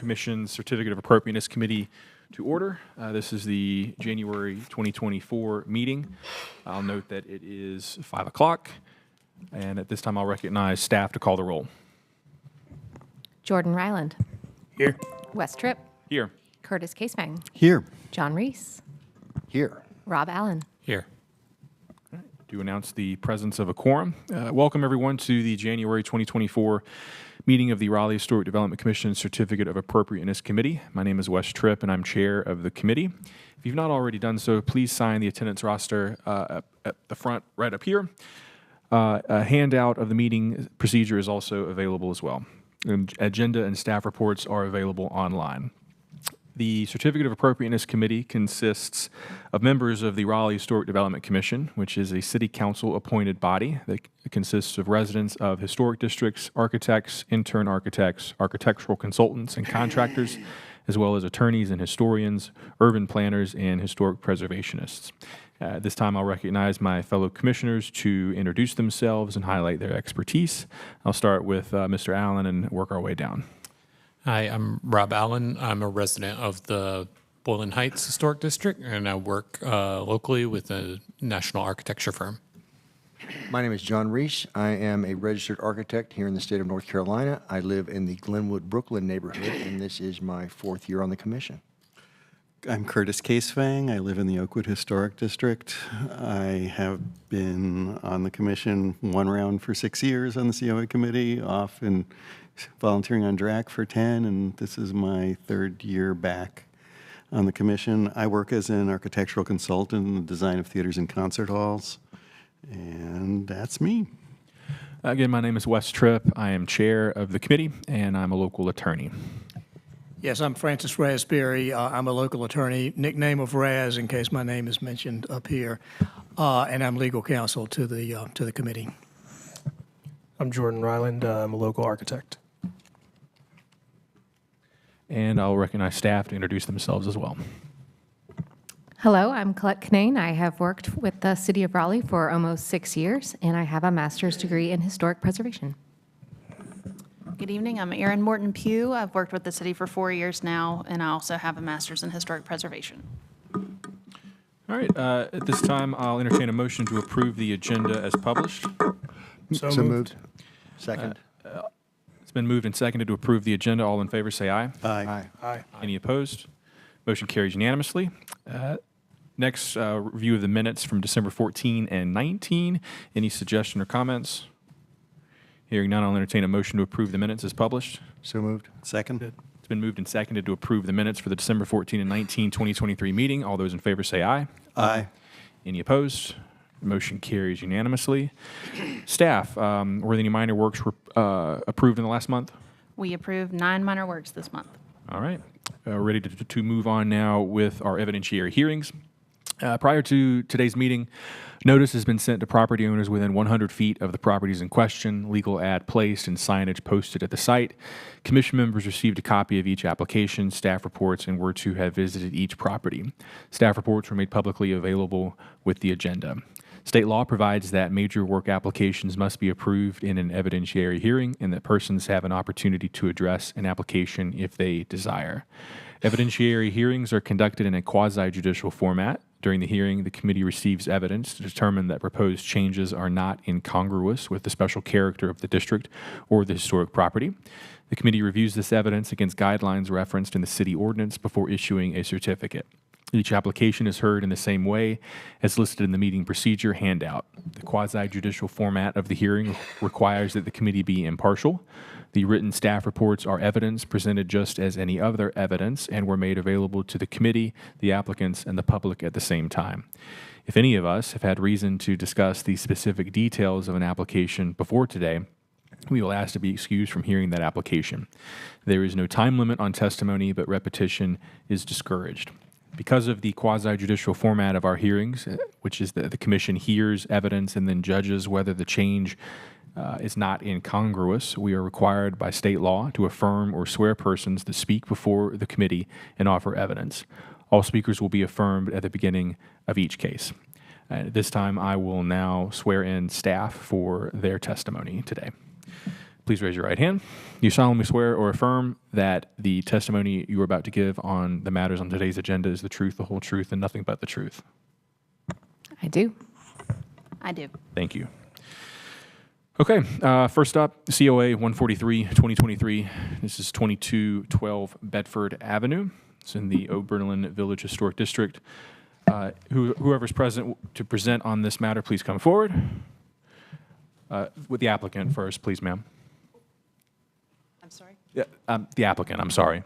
Commission's Certificate of Appropriateness Committee to order. This is the January 2024 meeting. I'll note that it is 5 o'clock, and at this time I'll recognize staff to call the roll. Jordan Ryland. Here. Wes Tripp. Here. Curtis Casevang. Here. John Reese. Here. Rob Allen. Here. To announce the presence of a quorum. Welcome everyone to the January 2024 meeting of the Raleigh Historic Development Commission Certificate of Appropriateness Committee. My name is Wes Tripp and I'm chair of the committee. If you've not already done so, please sign the attendance roster at the front right up here. A handout of the meeting procedure is also available as well. And agenda and staff reports are available online. The Certificate of Appropriateness Committee consists of members of the Raleigh Historic Development Commission, which is a city council appointed body that consists of residents of historic districts, architects, intern architects, architectural consultants, and contractors, as well as attorneys and historians, urban planners, and historic preservationists. At this time, I'll recognize my fellow commissioners to introduce themselves and highlight their expertise. I'll start with Mr. Allen and work our way down. Hi, I'm Rob Allen. I'm a resident of the Boylan Heights Historic District, and I work locally with a national architecture firm. My name is John Reese. I am a registered architect here in the state of North Carolina. I live in the Glenwood, Brooklyn neighborhood, and this is my 4th year on the commission. I'm Curtis Casevang. I live in the Oakwood Historic District. I have been on the commission one round for 6 years on the COA committee, off and volunteering on DRAC for 10, and this is my 3rd year back on the commission. I work as an architectural consultant in the design of theaters and concert halls, and that's me. Again, my name is Wes Tripp. I am chair of the committee, and I'm a local attorney. Yes, I'm Francis Raspberry. I'm a local attorney, nickname of Raz in case my name is mentioned up here, and I'm legal counsel to the committee. I'm Jordan Ryland. I'm a local architect. And I'll recognize staff to introduce themselves as well. Hello, I'm Colette Knane. I have worked with the City of Raleigh for almost 6 years, and I have a master's degree in historic preservation. Good evening. I'm Erin Morton Pugh. I've worked with the city for 4 years now, and I also have a master's in historic preservation. All right. At this time, I'll entertain a motion to approve the agenda as published. So moved. Second. It's been moved and seconded to approve the agenda. All in favor say aye. Aye. Aye. Any opposed? Motion carries unanimously. Next, review of the minutes from December 14 and 19. Any suggestion or comments? Hearing none, I'll entertain a motion to approve the minutes as published. So moved. Second. It's been moved and seconded to approve the minutes for the December 14 and 19, 2023 meeting. All those in favor say aye. Aye. Any opposed? Motion carries unanimously. Staff, were there any minor works approved in the last month? We approved 9 minor works this month. All right. Ready to move on now with our evidentiary hearings. Prior to today's meeting, notice has been sent to property owners within 100 feet of the properties in question, legal ad placed, and signage posted at the site. Commission members received a copy of each application, staff reports, and were to have visited each property. Staff reports were made publicly available with the agenda. State law provides that major work applications must be approved in an evidentiary hearing and that persons have an opportunity to address an application if they desire. Evidentiary hearings are conducted in a quasi-judicial format. During the hearing, the committee receives evidence to determine that proposed changes are not incongruous with the special character of the district or the historic property. The committee reviews this evidence against guidelines referenced in the city ordinance before issuing a certificate. Each application is heard in the same way as listed in the meeting procedure handout. The quasi-judicial format of the hearing requires that the committee be impartial. The written staff reports are evidence presented just as any other evidence and were made available to the committee, the applicants, and the public at the same time. If any of us have had reason to discuss the specific details of an application before today, we will ask to be excused from hearing that application. There is no time limit on testimony, but repetition is discouraged. Because of the quasi-judicial format of our hearings, which is the commission hears evidence and then judges whether the change is not incongruous, we are required by state law to affirm or swear persons to speak before the committee and offer evidence. All speakers will be affirmed at the beginning of each case. At this time, I will now swear in staff for their testimony today. Please raise your right hand. You solemnly swear or affirm that the testimony you are about to give on the matters on today's agenda is the truth, the whole truth, and nothing but the truth. I do. I do. Thank you. Okay, first up, COA 143-2023. This is 2212 Bedford Avenue. It's in the Oberlin Village Historic District. Whoever's present to present on this matter, please come forward. With the applicant first, please, ma'am. I'm sorry? Yeah, the applicant, I'm sorry.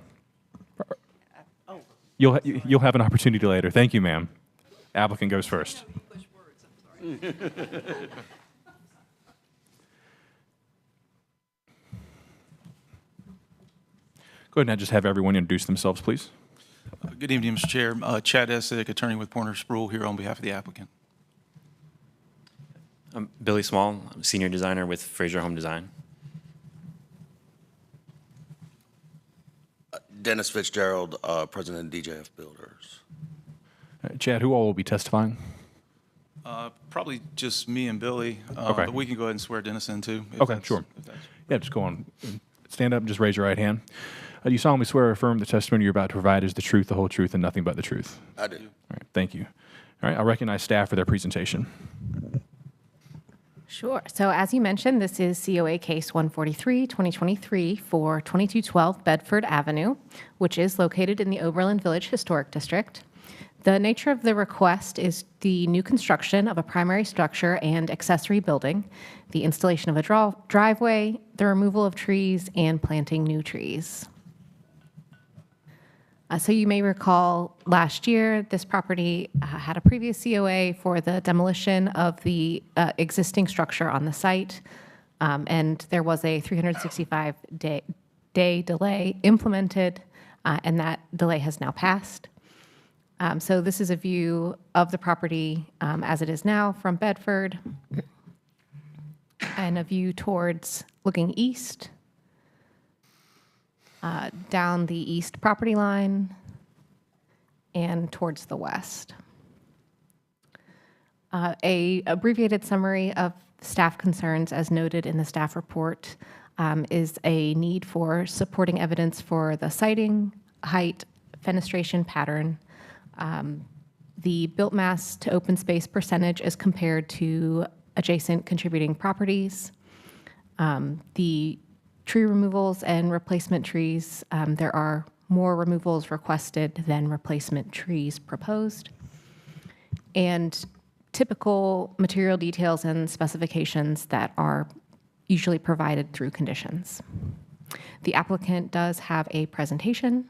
You'll have an opportunity later. Thank you, ma'am. Applicant goes first. Go ahead and just have everyone introduce themselves, please. Good evening, Mr. Chair. Chad Essick, attorney with Porter Sproul, here on behalf of the applicant. I'm Billy Small. I'm a senior designer with Fraser Home Design. Dennis Fitzgerald, president of DJF Builders. Chad, who all will be testifying? Probably just me and Billy. Okay. But we can go ahead and swear Dennis in too. Okay, sure. Yeah, just go on. Stand up and just raise your right hand. Do you solemnly swear or affirm the testimony you're about to provide is the truth, the whole truth, and nothing but the truth? I do. All right, thank you. All right, I'll recognize staff for their presentation. Sure. So as you mentioned, this is COA case 143-2023 for 2212 Bedford Avenue, which is located in the Oberlin Village Historic District. The nature of the request is the new construction of a primary structure and accessory building, the installation of a driveway, the removal of trees, and planting new trees. So you may recall last year, this property had a previous COA for the demolition of the existing structure on the site, and there was a 365-day delay implemented, and that delay has now passed. So this is a view of the property as it is now from Bedford, and a view towards looking east, down the east property line, and towards the west. A abbreviated summary of staff concerns as noted in the staff report is a need for supporting evidence for the siting, height, fenestration pattern, the built mass to open space percentage as compared to adjacent contributing properties, the tree removals and replacement trees. There are more removals requested than replacement trees proposed. And typical material details and specifications that are usually provided through conditions. The applicant does have a presentation.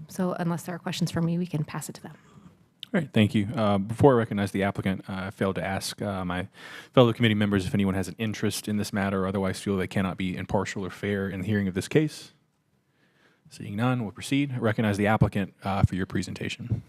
So unless there are questions for me, we can pass it to them. All right, thank you. Before I recognize the applicant, I failed to ask my fellow committee members if anyone has an interest in this matter or otherwise feel they cannot be impartial or fair in the hearing of this case. Seeing none, we'll proceed. I recognize the applicant for your presentation.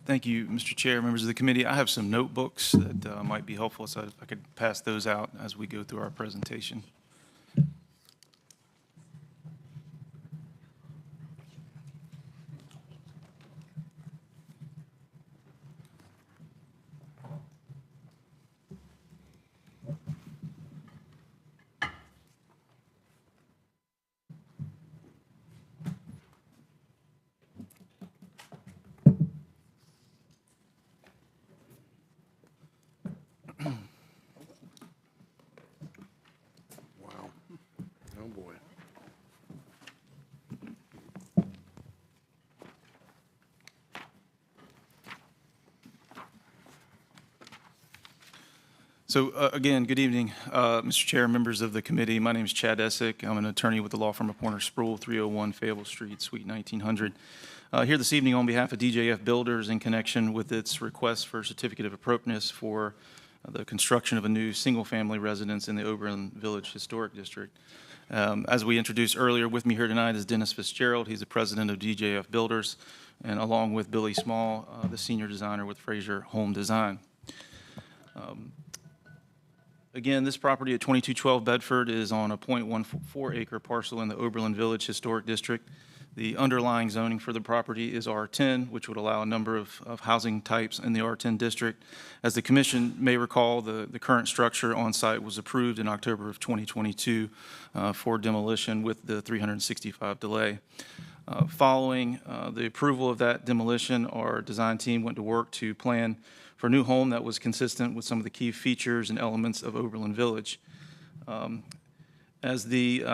Thank you, Mr. Chair, members of the committee. I have some notebooks that might be helpful, so if I could pass those out as we go through our presentation. Wow. Oh, boy. So again, good evening, Mr. Chair, members of the committee. My name is Chad Essick. I'm an attorney with the law firm of Porter Sproul, 301 Fable Street, Suite 1900. Here this evening on behalf of DJF Builders in connection with its request for certificate of appropriateness for the construction of a new single-family residence in the Oberlin Village Historic District. As we introduced earlier, with me here tonight is Dennis Fitzgerald. He's the president of DJF Builders, and along with Billy Small, the senior designer with Fraser Home Design. Again, this property at 2212 Bedford is on a 0.14 acre parcel in the Oberlin Village Historic District. The underlying zoning for the property is R10, which would allow a number of housing types in the R10 district. As the commission may recall, the current structure on site was approved in October of 2022 for demolition with the 365 delay. Following the approval of that demolition, our design team went to work to plan for a new home that was consistent with some of the key features and elements of Oberlin Village. As the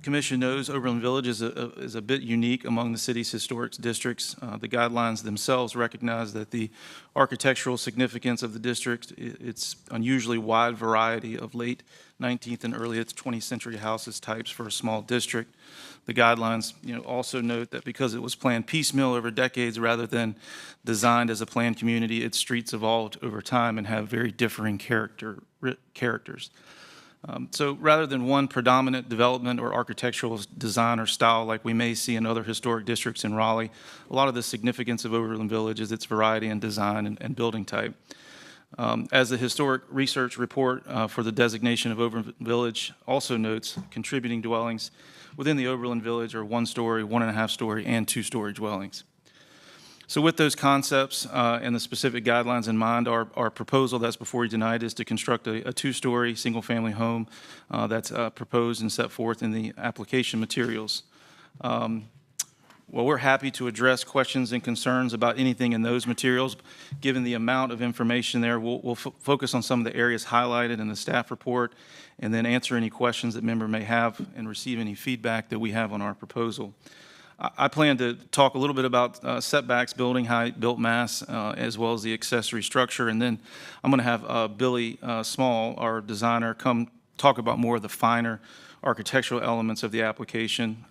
Commission knows, Oberlin Village is a bit unique among the city's historic districts. The guidelines themselves recognize that the architectural significance of the district, its unusually wide variety of late 19th and early 20th century houses types for a small district. The guidelines, also note that because it was planned piecemeal over decades rather than designed as a planned community, its streets evolved over time and have very differing characters. So rather than one predominant development or architectural design or style like we may see in other historic districts in Raleigh, a lot of the significance of Oberlin Village is its variety in design and building type. As the historic research report for the designation of Oberlin Village also notes, contributing dwellings within the Oberlin Village are 1-story, 1.5-story, and 2-story dwellings. So with those concepts and the specific guidelines in mind, our proposal that's before you tonight is to construct a 2-story single-family home that's proposed and set forth in the application materials. Well, we're happy to address questions and concerns about anything in those materials. Given the amount of information there, we'll focus on some of the areas highlighted in the staff report and then answer any questions that member may have and receive any feedback that we have on our proposal. I plan to talk a little bit about setbacks, building height, built mass, as well as the accessory structure, and then I'm going to have Billy Small, our designer, come talk about more of the finer architectural elements of the application.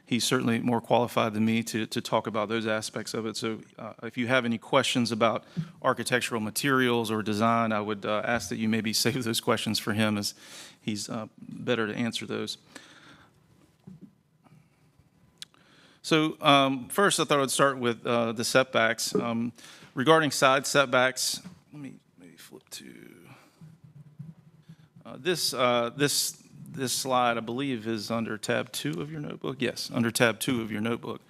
He's certainly more qualified than me to talk about those aspects of it. So if you have any questions about architectural materials or design, I would ask that you maybe save those questions for him, as he's better to answer those. So first, I thought I'd start with the setbacks. Regarding side setbacks, let me flip to this slide, I believe, is under tab 2 of your notebook. Yes, under tab 2 of your notebook.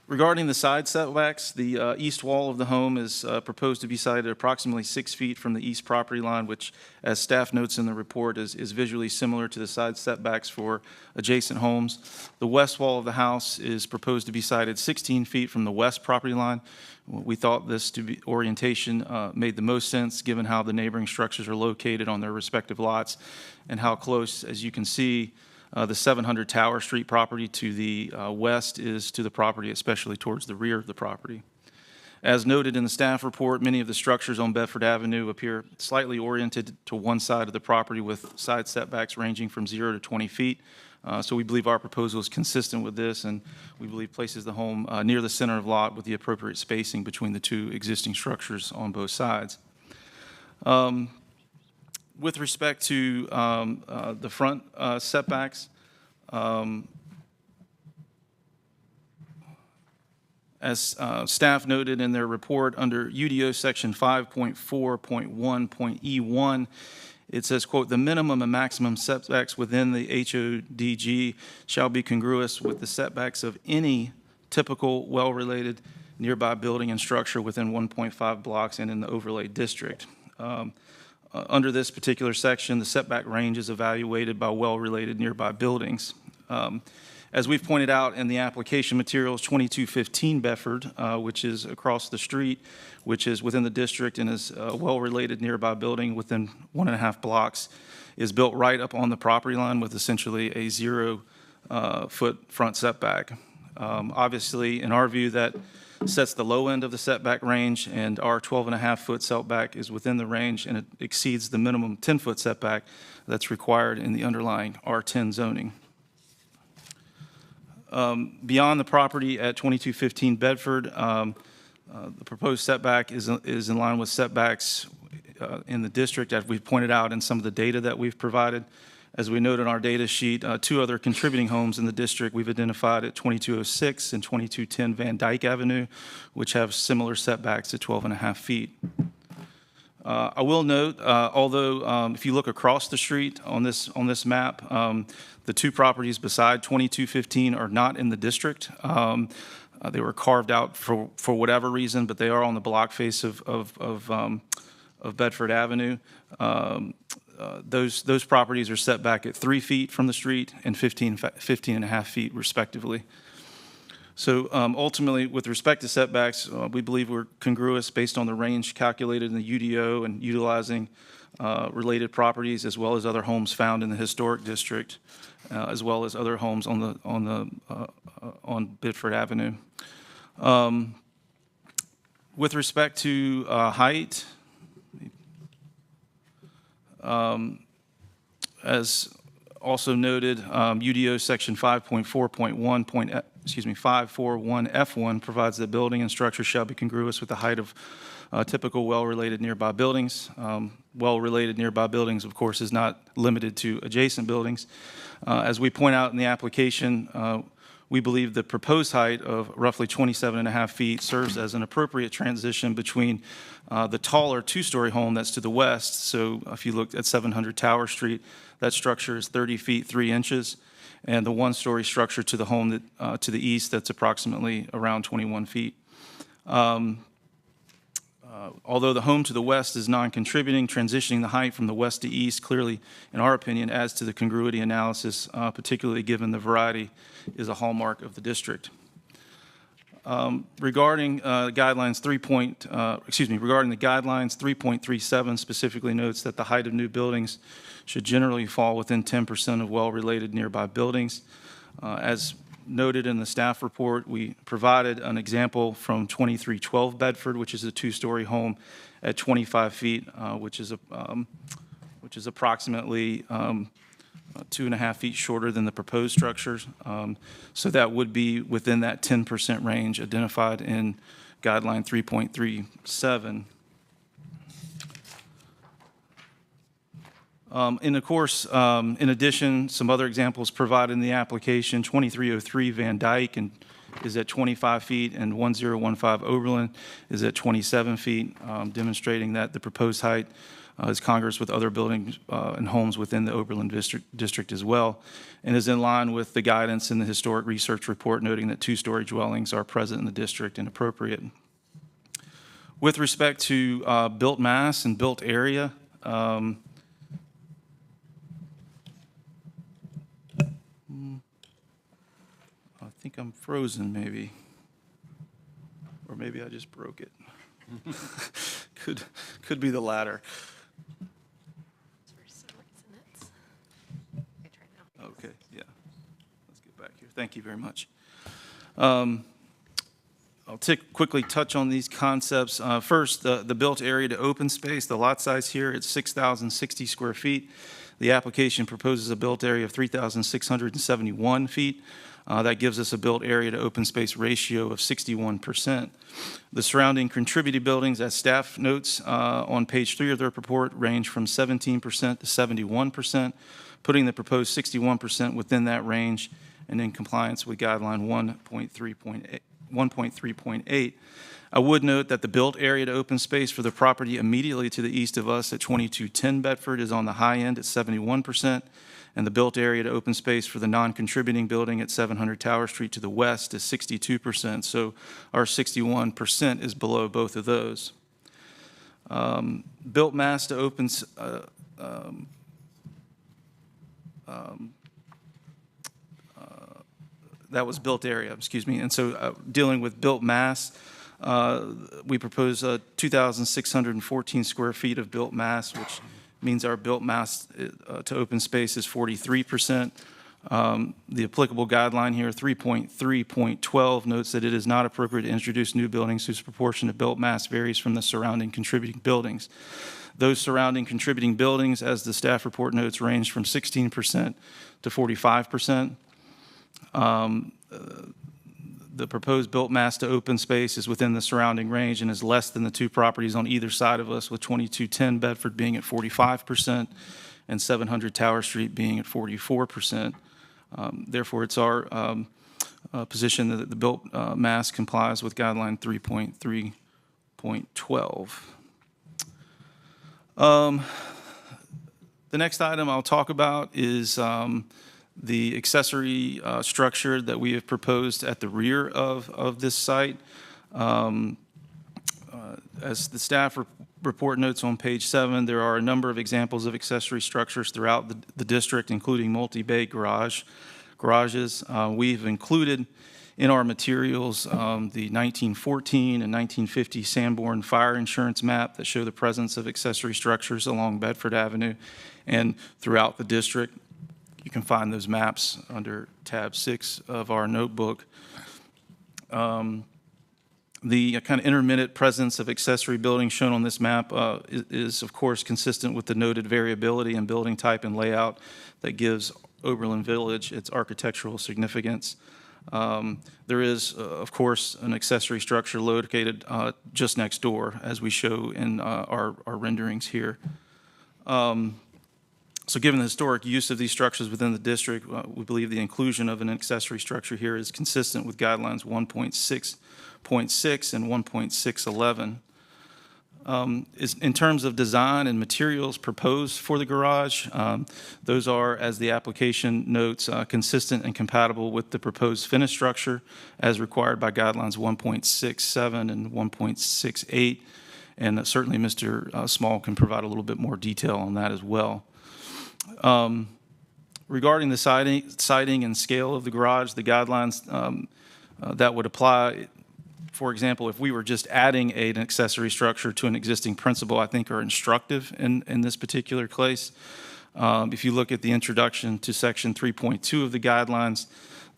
Regarding the side setbacks, the east wall of the home is proposed to be sited approximately 6 feet from the east property line, which, as staff notes in the report, is visually similar to the side setbacks for adjacent homes. The west wall of the house is proposed to be sited 16 feet from the west property line. We thought this orientation made the most sense given how the neighboring structures are located on their respective lots and how close, as you can see, the 700 Tower Street property to the west is to the property, especially towards the rear of the property. As noted in the staff report, many of the structures on Bedford Avenue appear slightly oriented to one side of the property with side setbacks ranging from 0 to 20 feet. So we believe our proposal is consistent with this, and we believe places the home near the center of lot with the appropriate spacing between the two existing structures on both sides. With respect to the front setbacks, as staff noted in their report under UDO section 5.4.1.E1, it says, quote, the minimum and maximum setbacks within the HODG shall be congruous with the setbacks of any typical well-related nearby building and structure within 1.5 blocks and in the overlay district. Under this particular section, the setback range is evaluated by well-related nearby buildings. As we've pointed out in the application materials, 2215 Bedford, which is across the street, which is within the district and is a well-related nearby building within 1.5 blocks, is built right up on the property line with essentially a 0-foot front setback. Obviously, in our view, that sets the low end of the setback range, and our 12.5-foot setback is within the range, and it exceeds the minimum 10-foot setback that's required in the underlying R10 zoning. Beyond the property at 2215 Bedford, the proposed setback is in line with setbacks in the district, as we've pointed out in some of the data that we've provided. As we note in our data sheet, 2 other contributing homes in the district we've identified at 2206 and 2210 Van Dyke Avenue, which have similar setbacks at 12.5 feet. I will note, although if you look across the street on this map, the two properties beside 2215 are not in the district. They were carved out for whatever reason, but they are on the block face of Bedford Avenue. Those properties are set back at 3 feet from the street and 15 and a half feet respectively. So ultimately, with respect to setbacks, we believe we're congruous based on the range calculated in the UDO and utilizing related properties as well as other homes found in the historic district, as well as other homes on Bedford Avenue. With respect to height, as also noted, UDO section 541F1 provides that building and structure shall be congruous with the height of typical well-related nearby buildings. Well-related nearby buildings, of course, is not limited to adjacent buildings. As we point out in the application, we believe the proposed height of roughly 27 and a half feet serves as an appropriate transition between the taller two-story home that's to the west. So if you look at 700 Tower Street, that structure is 30 feet 3 inches, and the one-story structure to the home that, to the east, that's approximately around 21 feet. Although the home to the west is non-contributing, transitioning the height from the west to east clearly, in our opinion, adds to the congruity analysis, particularly given the variety is a hallmark of the district. Regarding guidelines 3.37 specifically notes that the height of new buildings should generally fall within 10% of well-related nearby buildings. As noted in the staff report, we provided an example from 2312 Bedford, which is a two-story home at 25 feet, which is approximately 2.5 feet shorter than the proposed structures. So that would be within that 10% range identified in guideline 3.37. And of course, in addition, some other examples provided in the application, 2303 Van Dyke is at 25 feet and 1015 Oberlin is at 27 feet, demonstrating that the proposed height is congruous with other buildings and homes within the Oberlin district as well, and is in line with the guidance in the historic research report noting that two-story dwellings are present in the district and appropriate. With respect to built mass and built area, I think I'm frozen maybe, or maybe I just broke it. Could be the latter. Okay, yeah. Let's get back here. Thank you very much. I'll quickly touch on these concepts. First, the built area to open space. The lot size here is 6,060 square feet. The application proposes a built area of 3,671 feet. That gives us a built area to open space ratio of 61%. The surrounding contributed buildings, as staff notes on page 3 of their report, range from 17% to 71%, putting the proposed 61% within that range and in compliance with guideline 1.3.8. I would note that the built area to open space for the property immediately to the east of us at 2210 Bedford is on the high end at 71%, and the built area to open space for the non-contributing building at 700 Tower Street to the west is 62%, so our 61% is below both of those. Built mass to open, that was built area, excuse me, and so dealing with built mass, we propose 2,614 square feet of built mass, which means our built mass to open space is 43%. The applicable guideline here, 3.3.12, notes that it is not appropriate to introduce new buildings whose proportion of built mass varies from the surrounding contributing buildings. Those surrounding contributing buildings, as the staff report notes, range from 16% to 45%. The proposed built mass to open space is within the surrounding range and is less than the two properties on either side of us, with 2210 Bedford being at 45% and 700 Tower Street being at 44%. Therefore, it's our position that the built mass complies with guideline 3.3.12. The next item I'll talk about is the accessory structure that we have proposed at the rear of this site. As the staff report notes on page 7, there are a number of examples of accessory structures throughout the district, including multi-bay garages. We've included in our materials the 1914 and 1950 Sanborn fire insurance map that show the presence of accessory structures along Bedford Avenue and throughout the district. You can find those maps under tab 6 of our notebook. The kind of intermittent presence of accessory buildings shown on this map is, of course, consistent with the noted variability in building type and layout that gives Oberlin Village its architectural significance. There is, of course, an accessory structure located just next door, as we show in our renderings here. So given the historic use of these structures within the district, we believe the inclusion of an accessory structure here is consistent with guidelines 1.6.6 and 1.611. In terms of design and materials proposed for the garage, those are, as the application notes, consistent and compatible with the proposed finished structure as required by guidelines 1.67 and 1.68. And certainly Mr. Small can provide a little bit more detail on that as well. Regarding the siding and scale of the garage, the guidelines that would apply, for example, if we were just adding an accessory structure to an existing principal, I think are instructive in this particular case. If you look at the introduction to section 3.2 of the guidelines,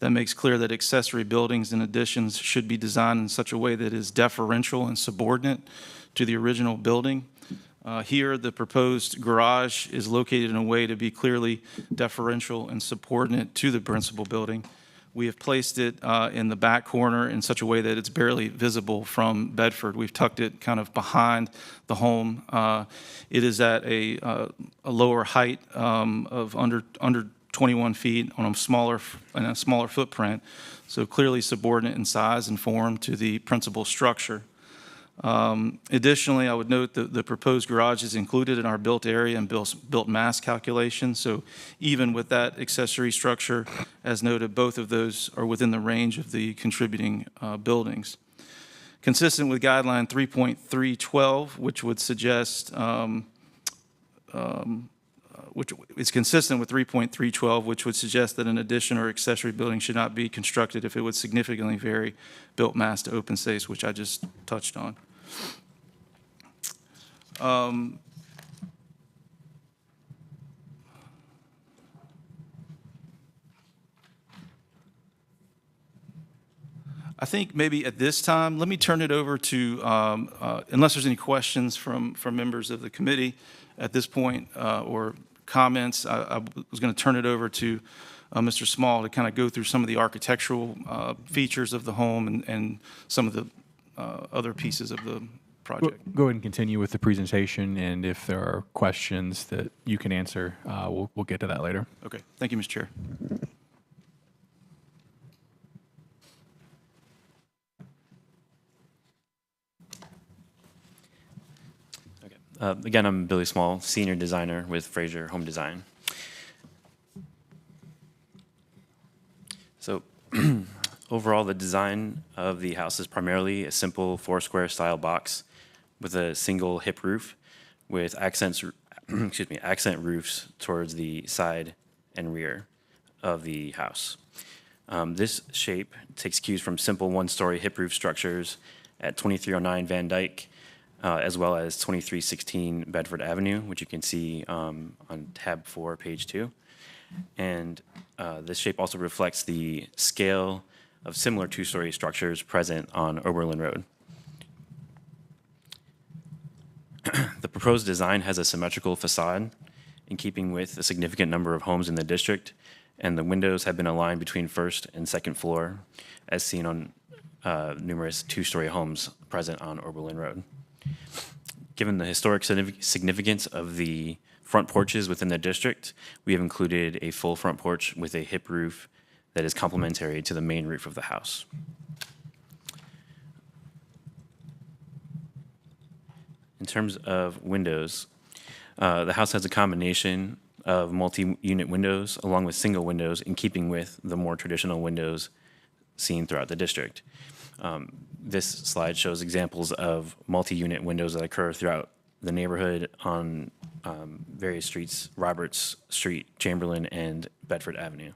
that makes clear that accessory buildings and additions should be designed in such a way that is deferential and subordinate to the original building. Here, the proposed garage is located in a way to be clearly deferential and subordinate to the principal building. We have placed it in the back corner in such a way that it's barely visible from Bedford. We've tucked it kind of behind the home. It is at a lower height of under 21 feet on a smaller footprint, so clearly subordinate in size and form to the principal structure. Additionally, I would note that the proposed garage is included in our built area and built mass calculation. So even with that accessory structure, as noted, both of those are within the range of the contributing buildings. Consistent with guideline 3.312, which would suggest, which is consistent with 3.312, which would suggest that an addition or accessory building should not be constructed if it would significantly vary built mass to open space, which I just touched on. I think maybe at this time, let me turn it over to, unless there's any questions from members of the committee at this point or comments, I was going to turn it over to Mr. Small to kind of go through some of the architectural features of the home and some of the other pieces of the project. Go ahead and continue with the presentation, and if there are questions that you can answer, we'll get to that later. Okay. Thank you, Mr. Chair. Again, I'm Billy Small, senior designer with Fraser Home Design. So overall, the design of the house is primarily a simple 4-square style box with a single hip roof with accent roofs towards the side and rear of the house. This shape takes cues from simple 1-story hip roof structures at 2309 Van Dyke, as well as 2316 Bedford Avenue, which you can see on tab 4, page 2. And this shape also reflects the scale of similar 2-story structures present on Oberlin Road. The proposed design has a symmetrical facade in keeping with a significant number of homes in the district, and the windows have been aligned between first and second floor, as seen on numerous 2-story homes present on Oberlin Road. Given the historic significance of the front porches within the district, we have included a full front porch with a hip roof that is complementary to the main roof of the house. In terms of windows, The house has a combination of multi-unit windows along with single windows in keeping with the more traditional windows seen throughout the district. This slide shows examples of multi-unit windows that occur throughout the neighborhood on various streets, Roberts Street, Chamberlain, and Bedford Avenue.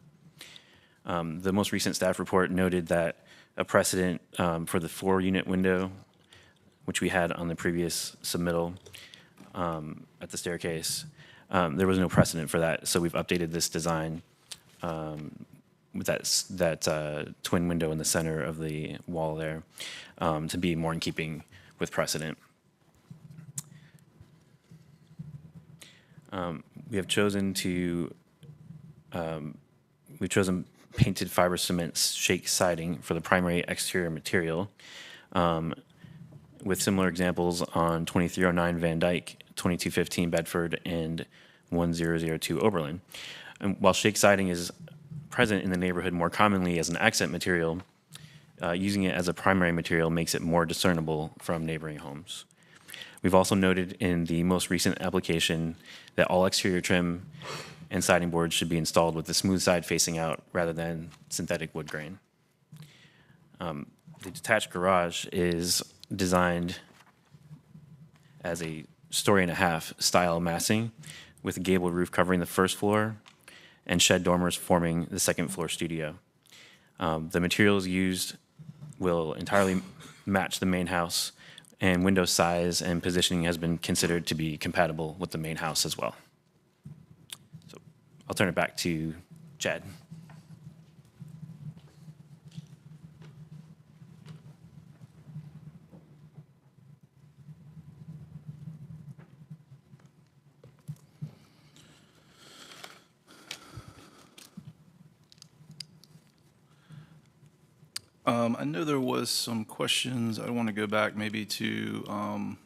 The most recent staff report noted that a precedent for the 4-unit window, which we had on the previous submittal at the staircase, there was no precedent for that, so we've updated this design with that twin window in the center of the wall there to be more in keeping with precedent. We've chosen painted fiber cement shake siding for the primary exterior material, with similar examples on 2309 Van Dyke, 2215 Bedford, and 1002 Oberlin. And while shake siding is present in the neighborhood more commonly as an accent material, using it as a primary material makes it more discernible from neighboring homes. We've also noted in the most recent application that all exterior trim and siding boards should be installed with the smooth side facing out rather than synthetic wood grain. The detached garage is designed as a 1.5-story style massing with a gabled roof covering the first floor and shed dormers forming the second floor studio. The materials used will entirely match the main house, and window size and positioning has been considered to be compatible with the main house as well. So I'll turn it back to Chad. I know there was some questions. I want to go back maybe to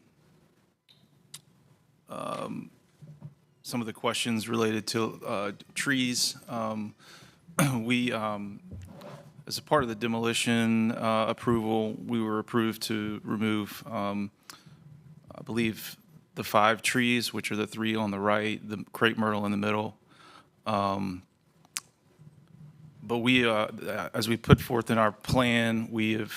some of the questions related to trees. We, as a part of the demolition approval, we were approved to remove, I believe, the 5 trees, which are the 3 on the right, the crepe myrtle in the middle. But we, as we put forth in our plan, we're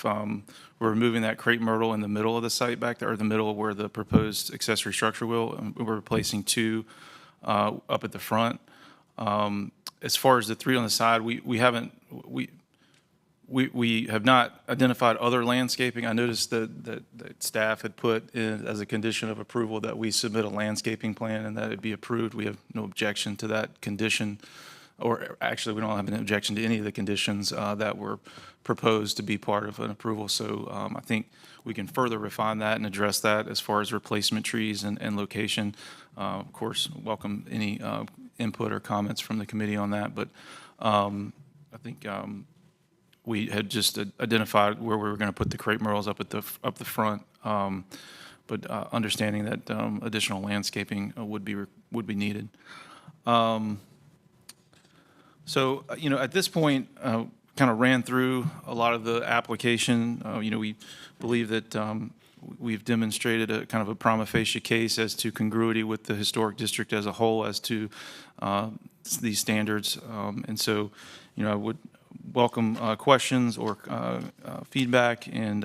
removing that crepe myrtle in the middle of the site back there, or the middle of where the proposed accessory structure will, and we're replacing 2 up at the front. As far as the 3 on the side, we have not identified other landscaping. I noticed that staff had put in as a condition of approval that we submit a landscaping plan and that it be approved. We have no objection to that condition. Or actually, we don't have an objection to any of the conditions that were proposed to be part of an approval. So I think we can further refine that and address that as far as replacement trees and location. Of course, welcome any input or comments from the committee on that. But I think we had just identified where we were going to put the crepe myrtles up the front. But understanding that additional landscaping would be needed. So, at this point, kind of ran through a lot of the application. We believe that we've demonstrated a kind of a prima facie case as to congruity with the historic district as a whole as to these standards. And so, I would welcome questions or feedback. And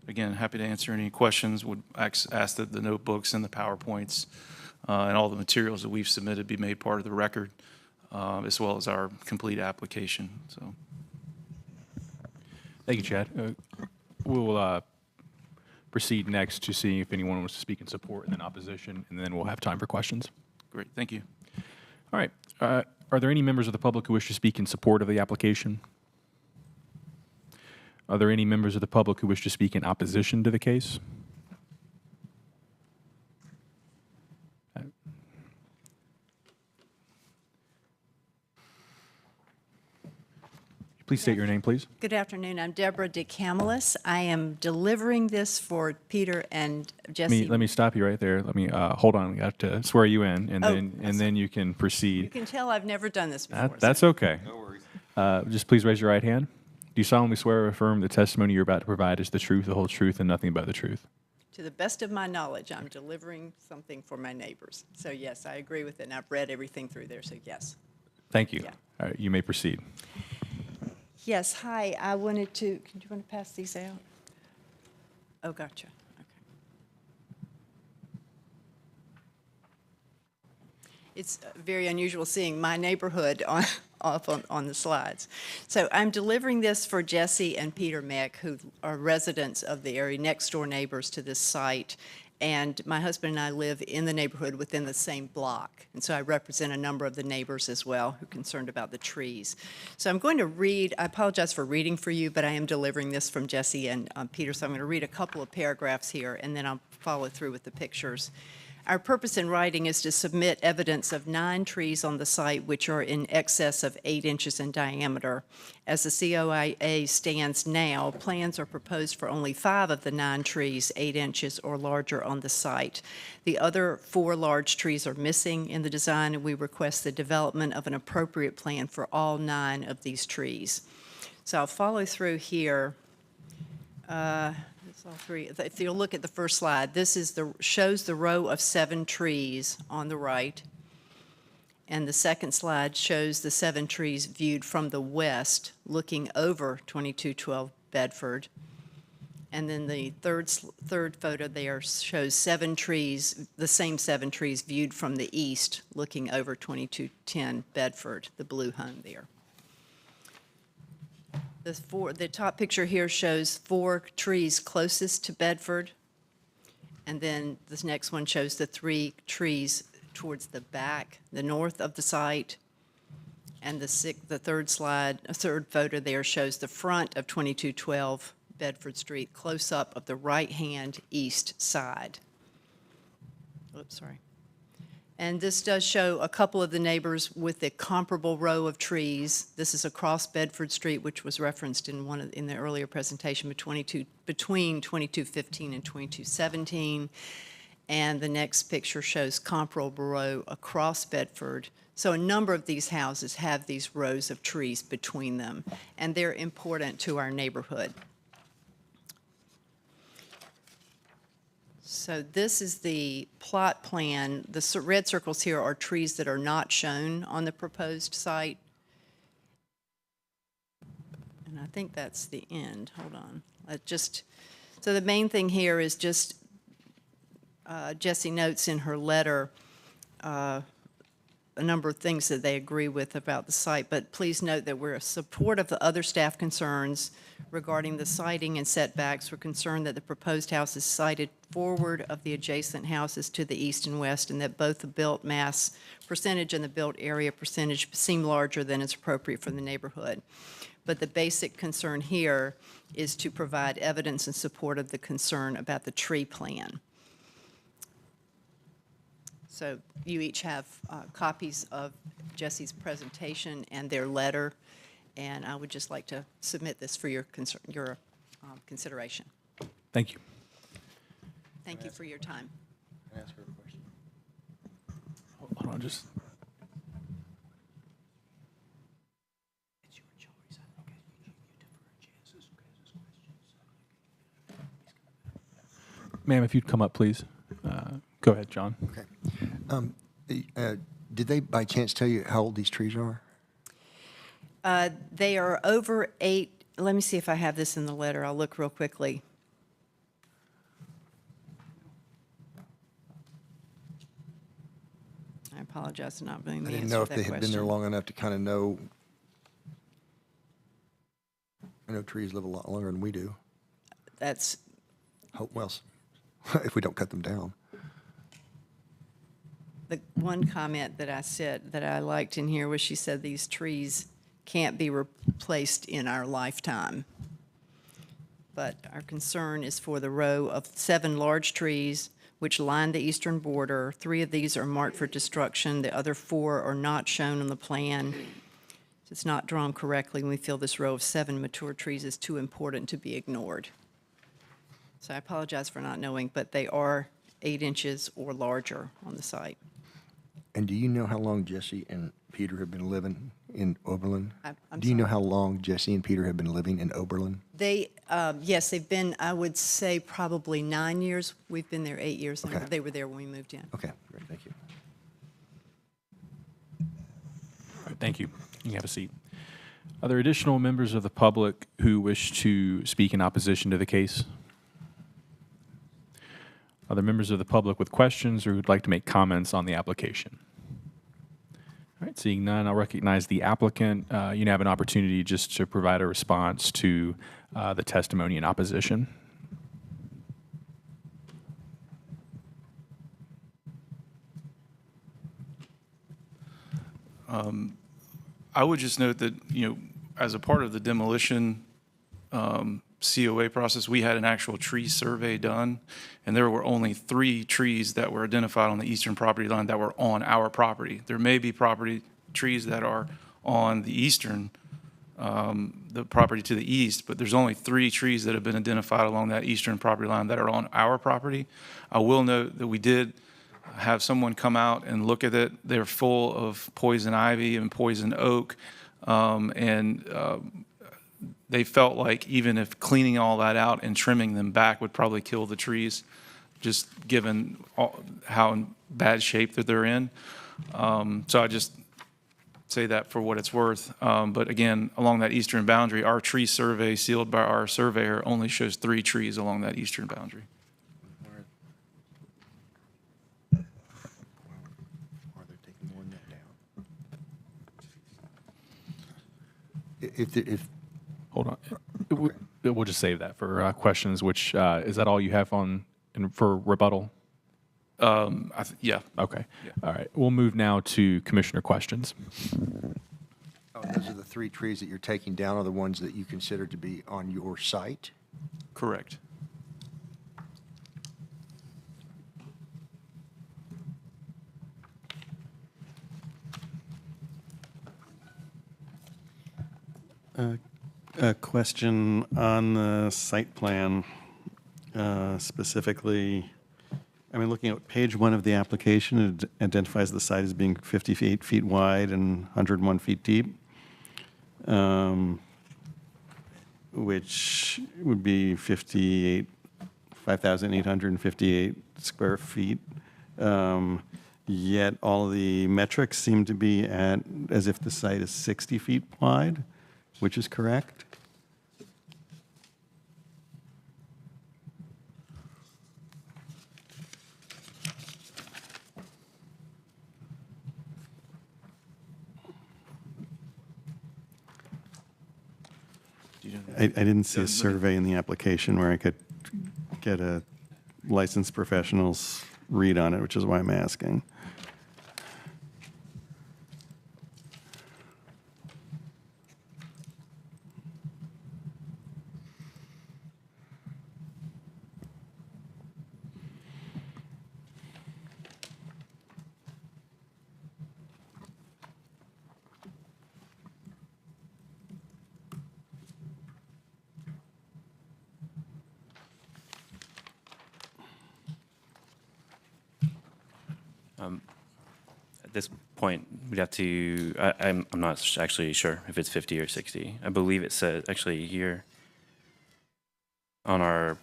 again, happy to answer any questions. Would ask that the notebooks and the PowerPoints and all the materials that we've submitted be made part of the record. As well as our complete application. So, thank you, Chad. We'll proceed next to see if anyone wants to speak in support and then opposition, and then we'll have time for questions. Great, thank you. All right. Are there any members of the public who wish to speak in support of the application? Are there any members of the public who wish to speak in opposition to the case? Please state your name, please. Good afternoon. I'm Deborah DeCamelis. I am delivering this for Peter and Jesse. Let me stop you right there. Let me hold on. I have to swear you in, and then you can proceed. You can tell I've never done this before. That's okay. No worries. Just please raise your right hand. Do you solemnly swear or affirm the testimony you're about to provide is the truth, the whole truth, and nothing but the truth? To the best of my knowledge, I'm delivering something for my neighbors. So yes, I agree with it, and I've read everything through there, so yes. Thank you. Yeah. All right, you may proceed. Yes, hi, I wanted to, do you want to pass these out? Oh, gotcha, okay. It's very unusual seeing my neighborhood on the slides. So I'm delivering this for Jesse and Peter Meck, who are residents of the area, next door neighbors to this site. And my husband and I live in the neighborhood within the same block. And so I represent a number of the neighbors as well who are concerned about the trees. So I'm going to read, I apologize for reading for you, but I am delivering this from Jesse and Peter. So I'm going to read a couple of paragraphs here, and then I'll follow through with the pictures. Our purpose in writing is to submit evidence of 9 trees on the site which are in excess of 8 inches in diameter. As the COIA stands now, plans are proposed for only 5 of the 9 trees 8 inches or larger on the site. The other 4 large trees are missing in the design, and we request the development of an appropriate plan for all 9 of these trees. So I'll follow through here. All 3. If you'll look at the first slide, this is shows the row of 7 trees on the right. And the second slide shows the 7 trees viewed from the west, looking over 2212 Bedford. And then the third photo there shows 7 trees, the same 7 trees viewed from the east, looking over 2210 Bedford, the blue home there. The top picture here shows 4 trees closest to Bedford, and then this next one shows the 3 trees towards the back, the north of the site, and the third photo there shows the front of 2212 Bedford Street, close up of the right-hand east side. Oops, sorry. And this does show a couple of the neighbors with a comparable row of trees. This is across Bedford Street, which was referenced in the earlier presentation between 2215 and 2217. And the next picture shows comparable row across Bedford. So a number of these houses have these rows of trees between them, and they're important to our neighborhood. So this is the plot plan. The red circles here are trees that are not shown on the proposed site. And I think that's the end. Hold on. So the main thing here is just, Jessie notes in her letter a number of things that they agree with about the site, but please note that we're in support of the other staff concerns regarding the siting and setbacks. We're concerned that the proposed house is sited forward of the adjacent houses to the east and west, and that both the built mass percentage and the built area percentage seem larger than is appropriate for the neighborhood. But the basic concern here is to provide evidence in support of the concern about the tree plan. So you each have copies of Jessie's presentation and their letter, and I would just like to submit this for your consideration. Thank you. Thank you for your time. Can I ask her a question? Hold on, just. It's your choice. Okay, you defer chances. Ma'am, if you'd come up, please. Go ahead, John. Okay. Did they by chance tell you how old these trees are? They are over 8. Let me see if I have this in the letter. I'll look real quickly. I apologize for not being I the didn't answer know to if they that had been there question. long enough to kind of know. I know trees live a lot longer than we do. That's, Well, if we don't cut them down. the one comment that I said that I liked in here was she said these trees can't be replaced in our lifetime. But our concern is for the row of 7 large trees which line the eastern border. 3 of these are marked for destruction. The other 4 are not shown on the plan. It's not drawn correctly, and we feel this row of 7 mature trees is too important to be ignored. So I apologize for not knowing, but they are 8 inches or larger on the site. And do you know how long Jesse and Peter have been living in Oberlin? I'm Do you know how long Jesse and Peter have been living in Oberlin? They, yes, they've been, I would say, probably 9 years. We've been there 8 years. Okay. They were there when we moved in. Okay, great, thank you. All right, thank you. You can have a seat. Are there additional members of the public who wish to speak in opposition to the case? Are there members of the public with questions or who'd like to make comments on the application? All right, seeing none, I'll recognize the applicant. You now have an opportunity just to provide a response to the testimony in opposition. I would just note that, as a part of the demolition COA process, we had an actual tree survey done, and there were only 3 trees that were identified on the eastern property line that were on our property. There may be property trees that are on the eastern, the property to the east, but there's only 3 trees that have been identified along that eastern property line that are on our property. I will note that we did have someone come out and look at it. They're full of poison ivy and poison oak, they felt like even if cleaning all that out and trimming them back would probably kill the trees, just given how in bad shape that they're in. So I just say that for what it's worth. But again, along that eastern boundary, our tree survey sealed by our surveyor only shows 3 trees along that eastern boundary. If Hold on. We'll just save that for questions, which, is that all you have for rebuttal? Yeah. Okay. All right. We'll move now to commissioner questions. Oh, those are the 3 trees that you're taking down are the ones that you consider to be on your site? Correct. A question on the site plan, specifically, looking at page 1 of the application, it identifies the site as being 58 feet wide and 101 feet deep, which would be 5,858 square feet. Yet all the metrics seem to be as if the site is 60 feet wide, which is correct. I didn't see a survey in the application where I could get a licensed professional's read on it, which is why I'm asking. At this point, we'd have to, I'm not actually sure if it's 50 or 60. I believe it says, actually here, on our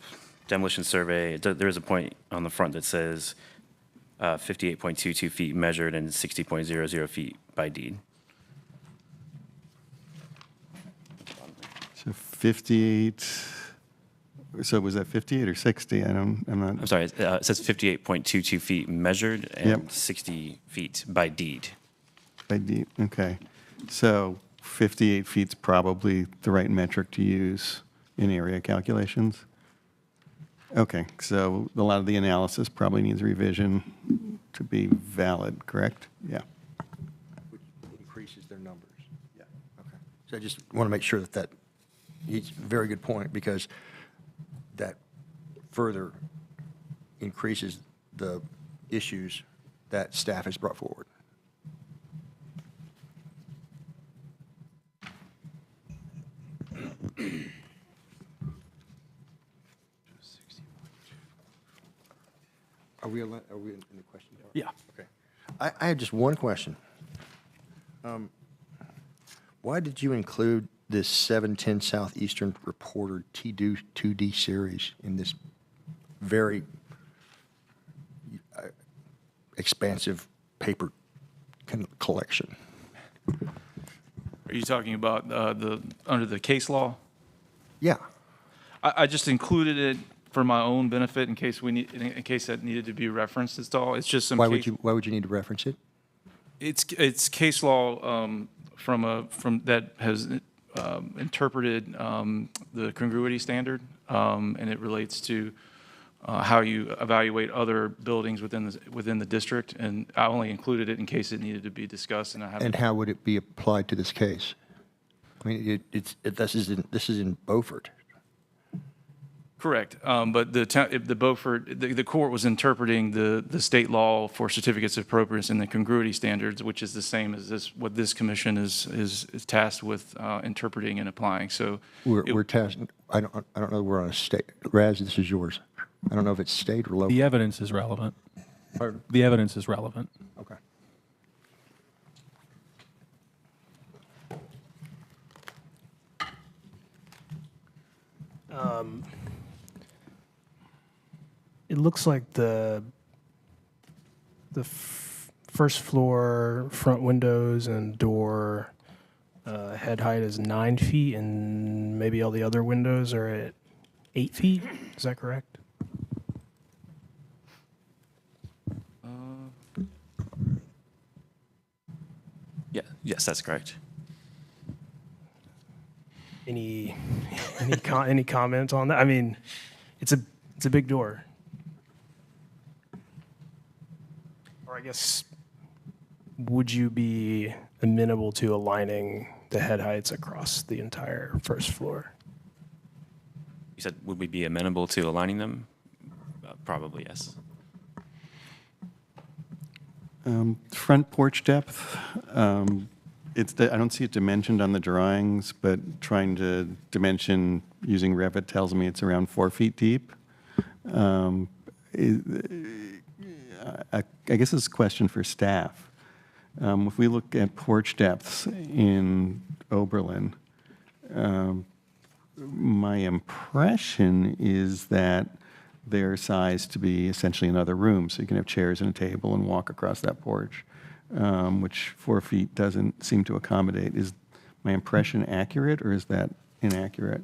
demolition survey, there is a point on the front that says 58.22 feet measured and 60.00 feet by deed. So 58, so was that 58 or 60? I'm sorry, it says 58.22 feet measured and Yep. 60 feet by deed. By deed, okay. So 58 feet's probably the right metric to use in area calculations? Okay, so a lot of the analysis probably needs revision to be valid, correct? Yeah. Which increases their numbers? Yeah. Okay. So I just want to make sure that it's a very good point, because that further increases the issues that staff has brought forward. Are we in the question part? Yeah. Okay. I have just one question. Why did you include this 710 Southeastern Reporter T2D series in this very expansive paper collection? Are you talking about under the case law? Yeah. I just included it for my own benefit in case in case that needed to be referenced. It's all. It's just some. Why would you need to reference it? It's case law from that has interpreted the congruity standard, and it relates to how you evaluate other buildings within the district. And I only included it in case it needed to be discussed. And how would it be applied to this case? I mean, this is in Beaufort. Correct, but the Beaufort, the court was interpreting the state law for certificates of appropriateness and the congruity standards, which is the same as what this commission is tasked with interpreting and applying. So we're tasked. I don't know. We're on a state. Raz, this is yours. I don't know if it's state or local. The evidence is relevant. Pardon? The evidence is relevant. Okay. It looks like the first floor front windows and door head height is 9 feet, and maybe all the other windows are at 8 feet. Is that correct? Yeah, yes, that's correct. Any comments on that? I mean, it's a big door. Or I guess, would you be amenable to aligning the head heights across the entire first floor? You said, would we be amenable to aligning them? Probably, yes. Front porch depth, I don't see it dimensioned on the drawings, but trying to dimension using Revit tells me it's around 4 feet deep. I guess this is a question for staff. If we look at porch depths in Oberlin, my impression is that they're sized to be essentially another room, so you can have chairs and a table and walk across that porch, which 4 feet doesn't seem to accommodate. Is my impression accurate, or is that inaccurate?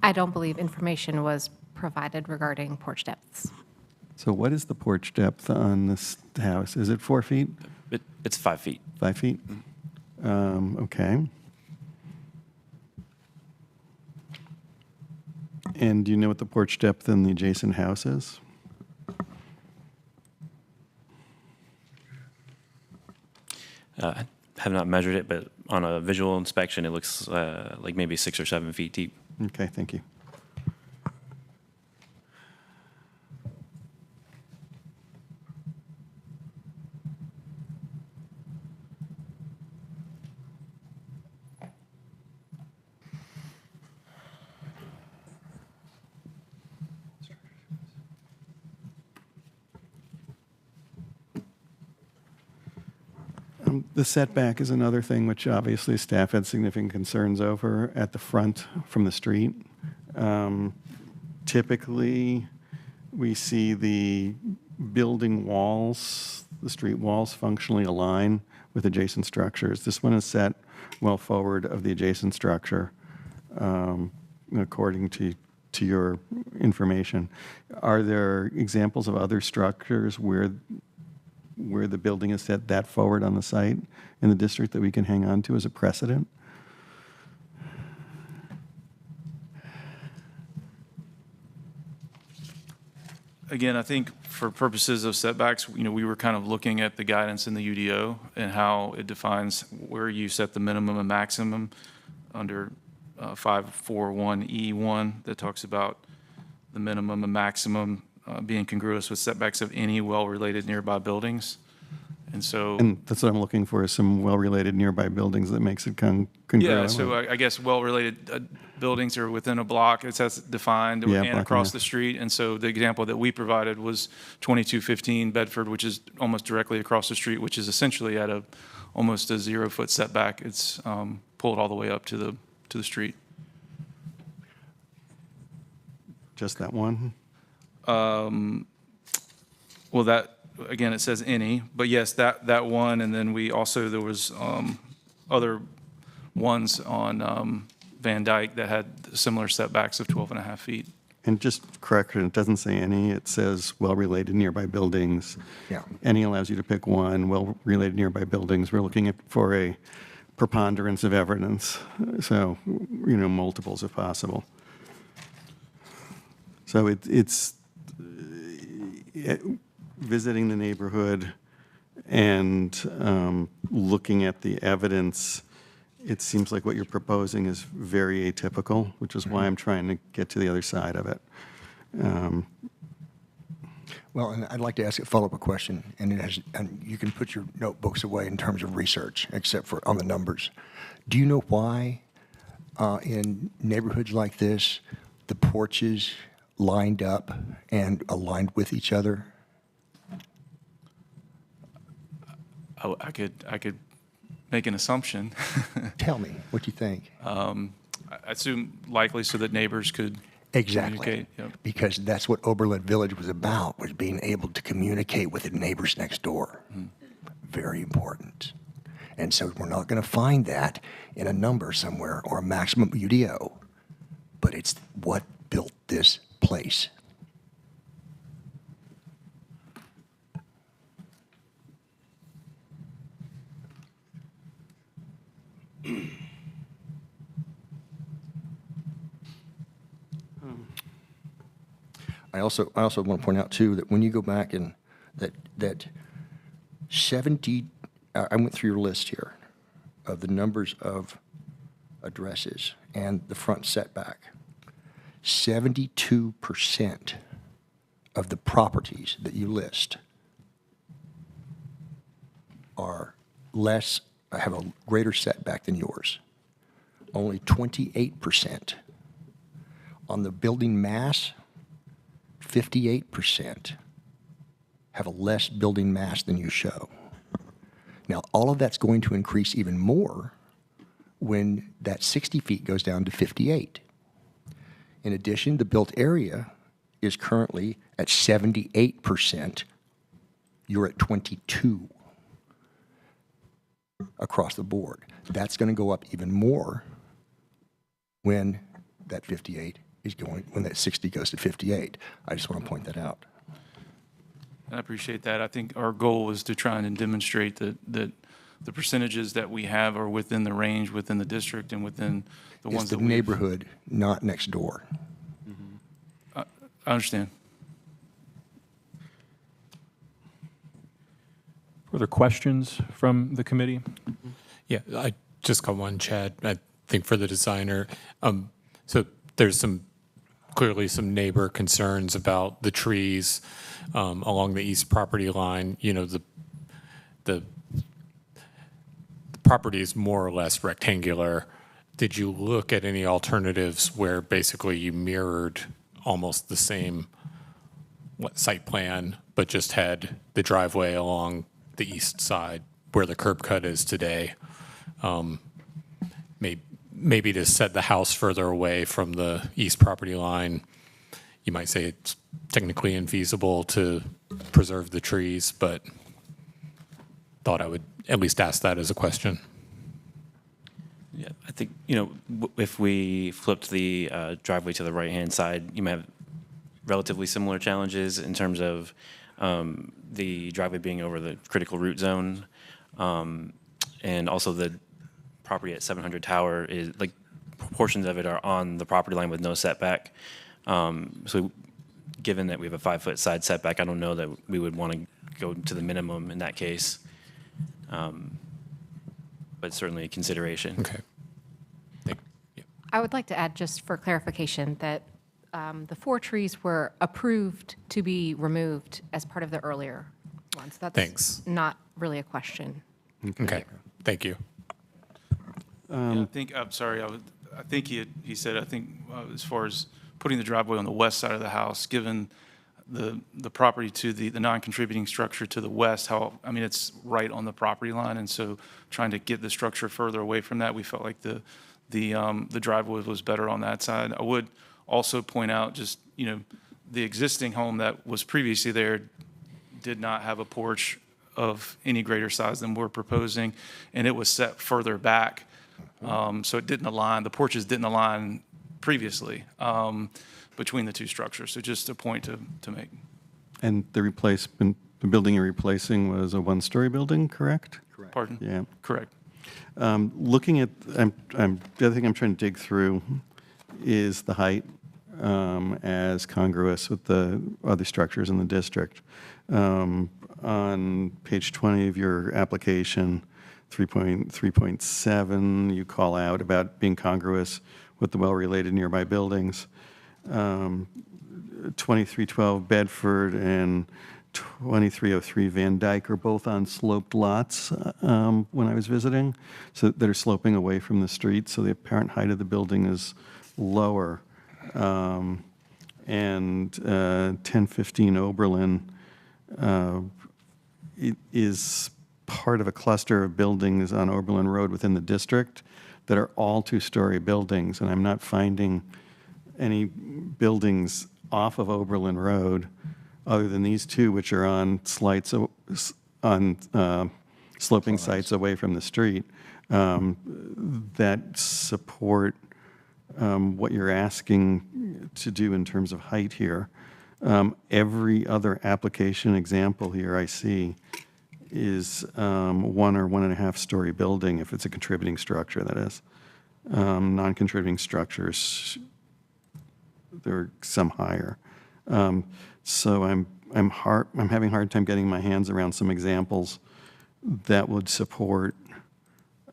I don't believe information was provided regarding porch depths. So what is the porch depth on this house? Is it 4 feet? It's 5 feet. 5 feet? Okay. And do you know what the porch depth in the adjacent house is? I have not measured it, but on a visual inspection, it looks like maybe 6 or 7 feet deep. Okay, thank you. The setback is another thing which obviously staff had significant concerns over at the front from the street. Typically, we see the building walls, the street walls functionally align with adjacent structures. This one is set well forward of the adjacent structure, according to your information. Are there examples of other structures where the building is set that forward on the site in the district that we can hang on to as a precedent? Again, I think for purposes of setbacks, we were kind of looking at the guidance in the UDO and how it defines where you set the minimum and maximum under 541E1 that talks about the minimum and maximum being congruous with setbacks of any well-related nearby buildings. And so, And that's what I'm looking for, is some well-related nearby buildings that makes it congruent. yeah, so I guess well-related buildings are within a block, it's as defined, Yeah, and block across and the street. And so the example that we provided was 2215 Bedford, which is almost directly across the street, which is essentially at a almost a 0-foot setback. It's pulled all the way up to the street. Just that one? Well, that, again, it says any, but yes, that one, and then there was other ones on Van Dyke that had similar setbacks of 12 and a half feet. And just correction, it doesn't say any, it says well-related nearby buildings. Yeah. Any allows you to pick one, well-related nearby buildings. We're looking for a preponderance of evidence, so, multiples if possible. So it's visiting the neighborhood and looking at the evidence. It seems like what you're proposing is very atypical, which is why I'm trying to get to the other side of it. Well, and I'd like to ask a follow-up question, and you can put your notebooks away in terms of research, except for on the numbers. Do you know why in neighborhoods like this, the porches lined up and aligned with each other? Oh, I could make an assumption. Tell me what you think. I assume likely so that neighbors could Exactly. communicate. Yep. Because that's what Oberlin Village was about, was being able to communicate with the neighbors next door. Very important. And so we're not going to find that in a number somewhere or a maximum UDO, but it's what built this place. I also want to point out too that when you go back and that 70, I went through your list here of the numbers of addresses and the front setback. 72% of the properties that you list have a greater setback than yours. Only 28%. On the building mass, 58% have a less building mass than you show. Now, all of that's going to increase even more when that 60 feet goes down to 58. In addition, the built area is currently at 78%. You're at 22 across the board. That's going to go up even more when that 58 is going, when that 60 goes to 58. I just want to point that out. I appreciate that. I think our goal is to try and demonstrate that the percentages that we have are within the range, within the district, and within the ones It's that the we neighborhood, not next door. I understand. Further questions from the committee? Yeah, I just got one, Chad. I think for the designer. So there's clearly some neighbor concerns about the trees along the east property line. The property is more or less rectangular. Did you look at any alternatives where basically you mirrored almost the same site plan, but just had the driveway along the east side where the curb cut is today? Maybe to set the house further away from the east property line. You might say it's technically infeasible to preserve the trees, but thought I would at least ask that as a question. Yeah, I think, if we flipped the driveway to the right-hand side, you might have relatively similar challenges in terms of the driveway being over the critical root zone. And also the property at 700 Tower is, portions of it are on the property line with no setback. So given that we have a 5-foot side setback, I don't know that we would want to go to the minimum in that case. But certainly a consideration. Okay. I would like to add, just for clarification, that the 4 trees were approved to be removed as part of the earlier ones. That's Thanks. not really a question. Okay, thank you. I think, I'm sorry, I think he said, as far as putting the driveway on the west side of the house, given the property to the non-contributing structure to the west, I mean, it's right on the property line, and so trying to get the structure further away from that, we felt like the driveway was better on that side. I would also point out just, the existing home that was previously there did not have a porch of any greater size than we're proposing, and it was set further back. So it didn't align, the porches didn't align previously between the two structures. So just a point to make. And the building you're replacing was a one-story building, correct? Correct. Pardon? Yeah. Correct. Looking at, the other thing I'm trying to dig through is the height as congruous with the other structures in the district. On page 20 of your application, 3.7, you call out about being congruous with the well-related nearby buildings. 2312 Bedford and 2303 Van Dyke are both on sloped lots when I was visiting, so that are sloping away from the street, so the apparent height of the building is lower. And 1015 Oberlin is part of a cluster of buildings on Oberlin Road within the district that are all two-story buildings, and I'm not finding any buildings off of Oberlin Road other than these two, which are on sloping sites away from the street, that support what you're asking to do in terms of height here. Every other application example here I see is 1 or 1.5 story building, if it's a contributing structure, that is. Non-contributing structures, there are some higher. So I'm having a hard time getting my hands around some examples that would support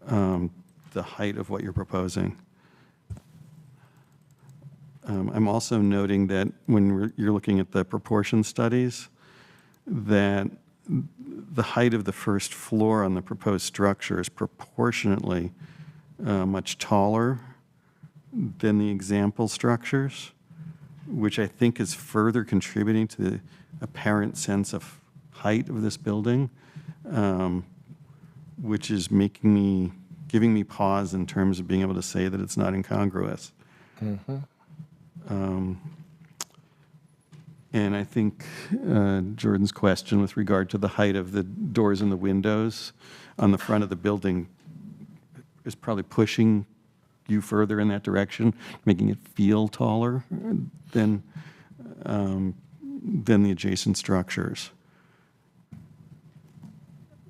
the height of what you're proposing. I'm also noting that when you're looking at the proportion studies, that the height of the first floor on the proposed structure is proportionately much taller than the example structures, which I think is further contributing to the apparent sense of height of this building, which is giving me pause in terms of being able to say that it's not incongruous. Mm-hmm. And I think Jordan's question with regard to the height of the doors and the windows on the front of the building is probably pushing you further in that direction, making it feel taller than the adjacent structures.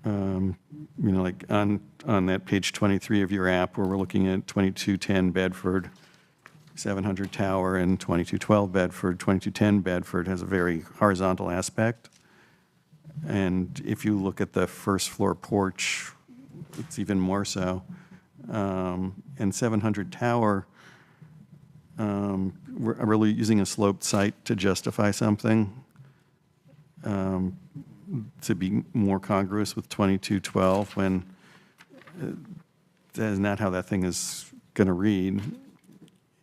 Like on that page 23 of your app, where we're looking at 2210 Bedford, 700 Tower, and 2212 Bedford. 2210 Bedford has a very horizontal aspect. And if you look at the first floor porch, it's even more so. And 700 Tower, we're really using a sloped site to justify something, to be more congruous with 2212, when that is not how that thing is going to read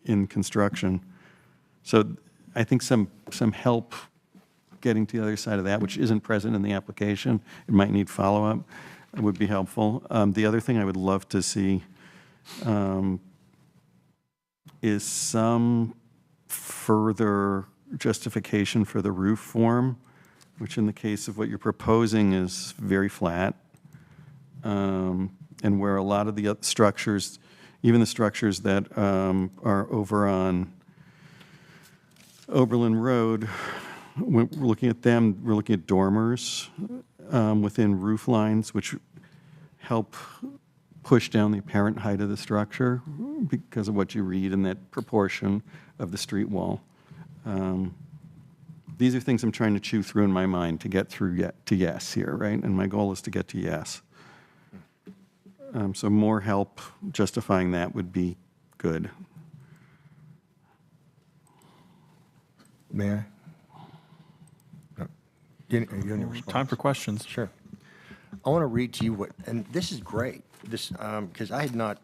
in construction. So I think some help getting to the other side of that, which isn't present in the application, it might need follow-up, would be helpful. The other thing I would love to see is some further justification for the roof form, which in the case of what you're proposing is very flat, and where a lot of the other structures, even the structures that are over on Oberlin Road, when we're looking at them, we're looking at dormers within roof lines, which help push down the apparent height of the structure because of what you read in that proportion of the street wall. These are things I'm trying to chew through in my mind to get through to yes here, right? And my goal is to get to yes. So more help justifying that would be good. May I? You have any response? Time for questions. Sure. I want to read to you what, and this is great, this, because I had not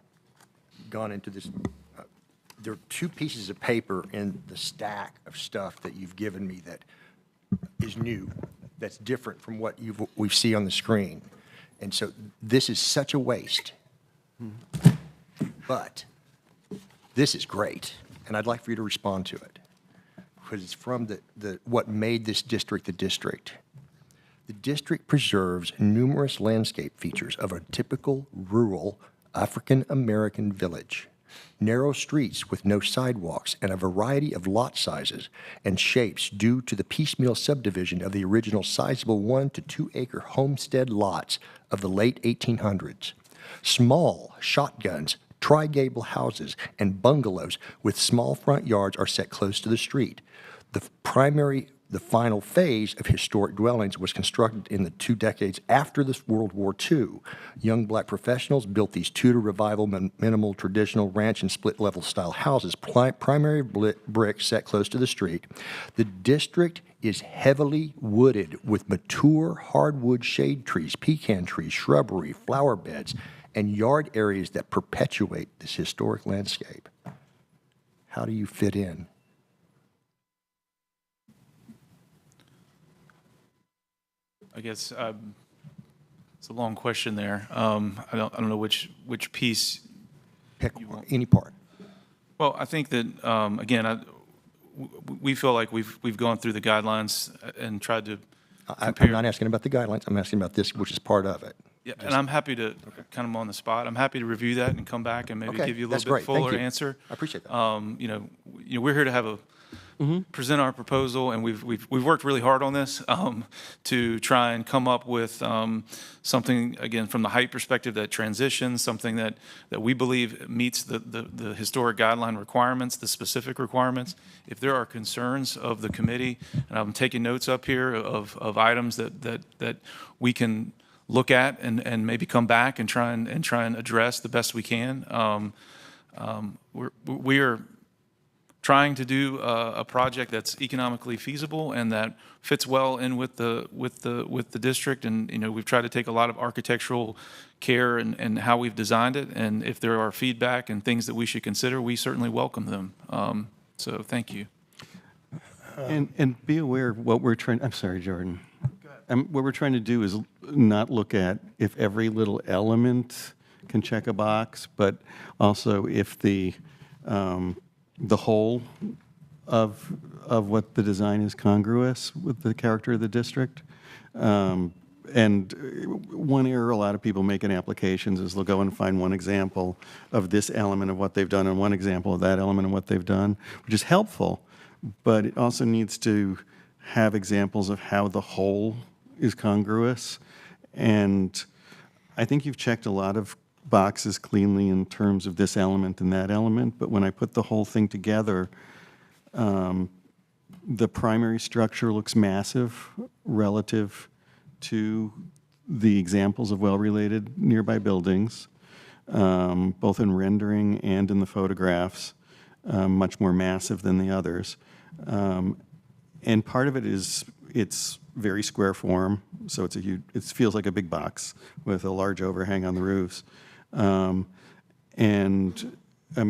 gone into this. There are two pieces of paper in the stack of stuff that you've given me that is new, that's different from what we see on the screen. And so this is such a waste. But this is great, and I'd like for you to respond to it, because it's from what made this district the district. The district preserves numerous landscape features of a typical rural African-American village. Narrow streets with no sidewalks and a variety of lot sizes and shapes due to the piecemeal subdivision of the original sizable 1 to 2 acre homestead lots of the late 1800s. Small shotguns, tri-gable houses, and bungalows with small front yards are set close to the street. The final phase of historic dwellings was constructed in the 2 decades after the World War II. Young black professionals built these Tudor revival minimal traditional ranch and split-level style houses, primary brick set close to the street. The district is heavily wooded with mature hardwood shade trees, pecan trees, shrubbery, flower beds, and yard areas that perpetuate this historic landscape. How do you fit in? I guess it's a long question there. I don't know which piece. Pick any part. Well, I think that again, we feel like we've gone through the guidelines and tried to. I'm not asking about the guidelines. I'm asking about this, which is part of it. Yeah, and I'm happy to kind of on the spot. I'm happy to review that and come back and maybe give you a little bit fuller answer. I appreciate that. We're here to have present our proposal, and we've worked really hard on this to try and come up with something, again, from the height perspective that transitions, something that we believe meets the historic guideline requirements, the specific requirements. If there are concerns of the committee, and I'm taking notes up here of items that we can look at and maybe come back and try and address the best we can. We are trying to do a project that's economically feasible and that fits well in with the district. And we've tried to take a lot of architectural care in how we've designed it. And if there are feedback and things that we should consider, we certainly welcome them. So thank you. And be aware what we're trying. I'm sorry, Jordan. What we're trying to do is not look at if every little element can check a box, but also if the whole of what the design is congruous with the character of the district. And one error a lot of people make in applications is they'll go and find one example of this element of what they've done and one example of that element of what they've done, which is helpful, but it also needs to have examples of how the whole is congruous. And I think you've checked a lot of boxes cleanly in terms of this element and that element, but when I put the whole thing together, the primary structure looks massive relative to the examples of well-related nearby buildings, both in rendering and in the photographs, much more massive than the others. And part of it is it's very square form, so it's a huge, it feels like a big box with a large overhang on the roofs. And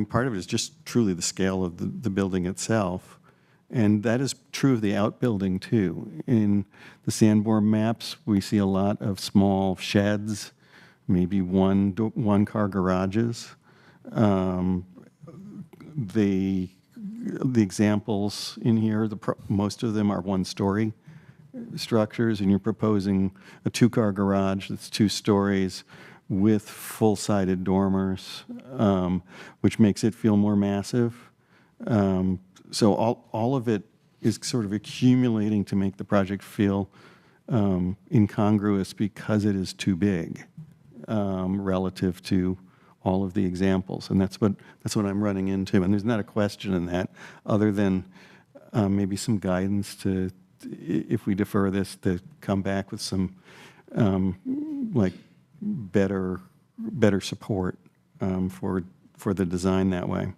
part of it is just truly the scale of the building itself. And that is true of the outbuilding too. In the Sanborn maps, we see a lot of small sheds, maybe one-car garages. The examples in here, most of them are one-story structures, and you're proposing a 2-car garage that's 2 stories with full-sided dormers, which makes it feel more massive. So all of it is sort of accumulating to make the project feel incongruous because it is too big relative to all of the examples, and that's what I'm running into. And there's not a question in that, other than maybe some guidance to, if we defer this, to come back with some better support for the design that way.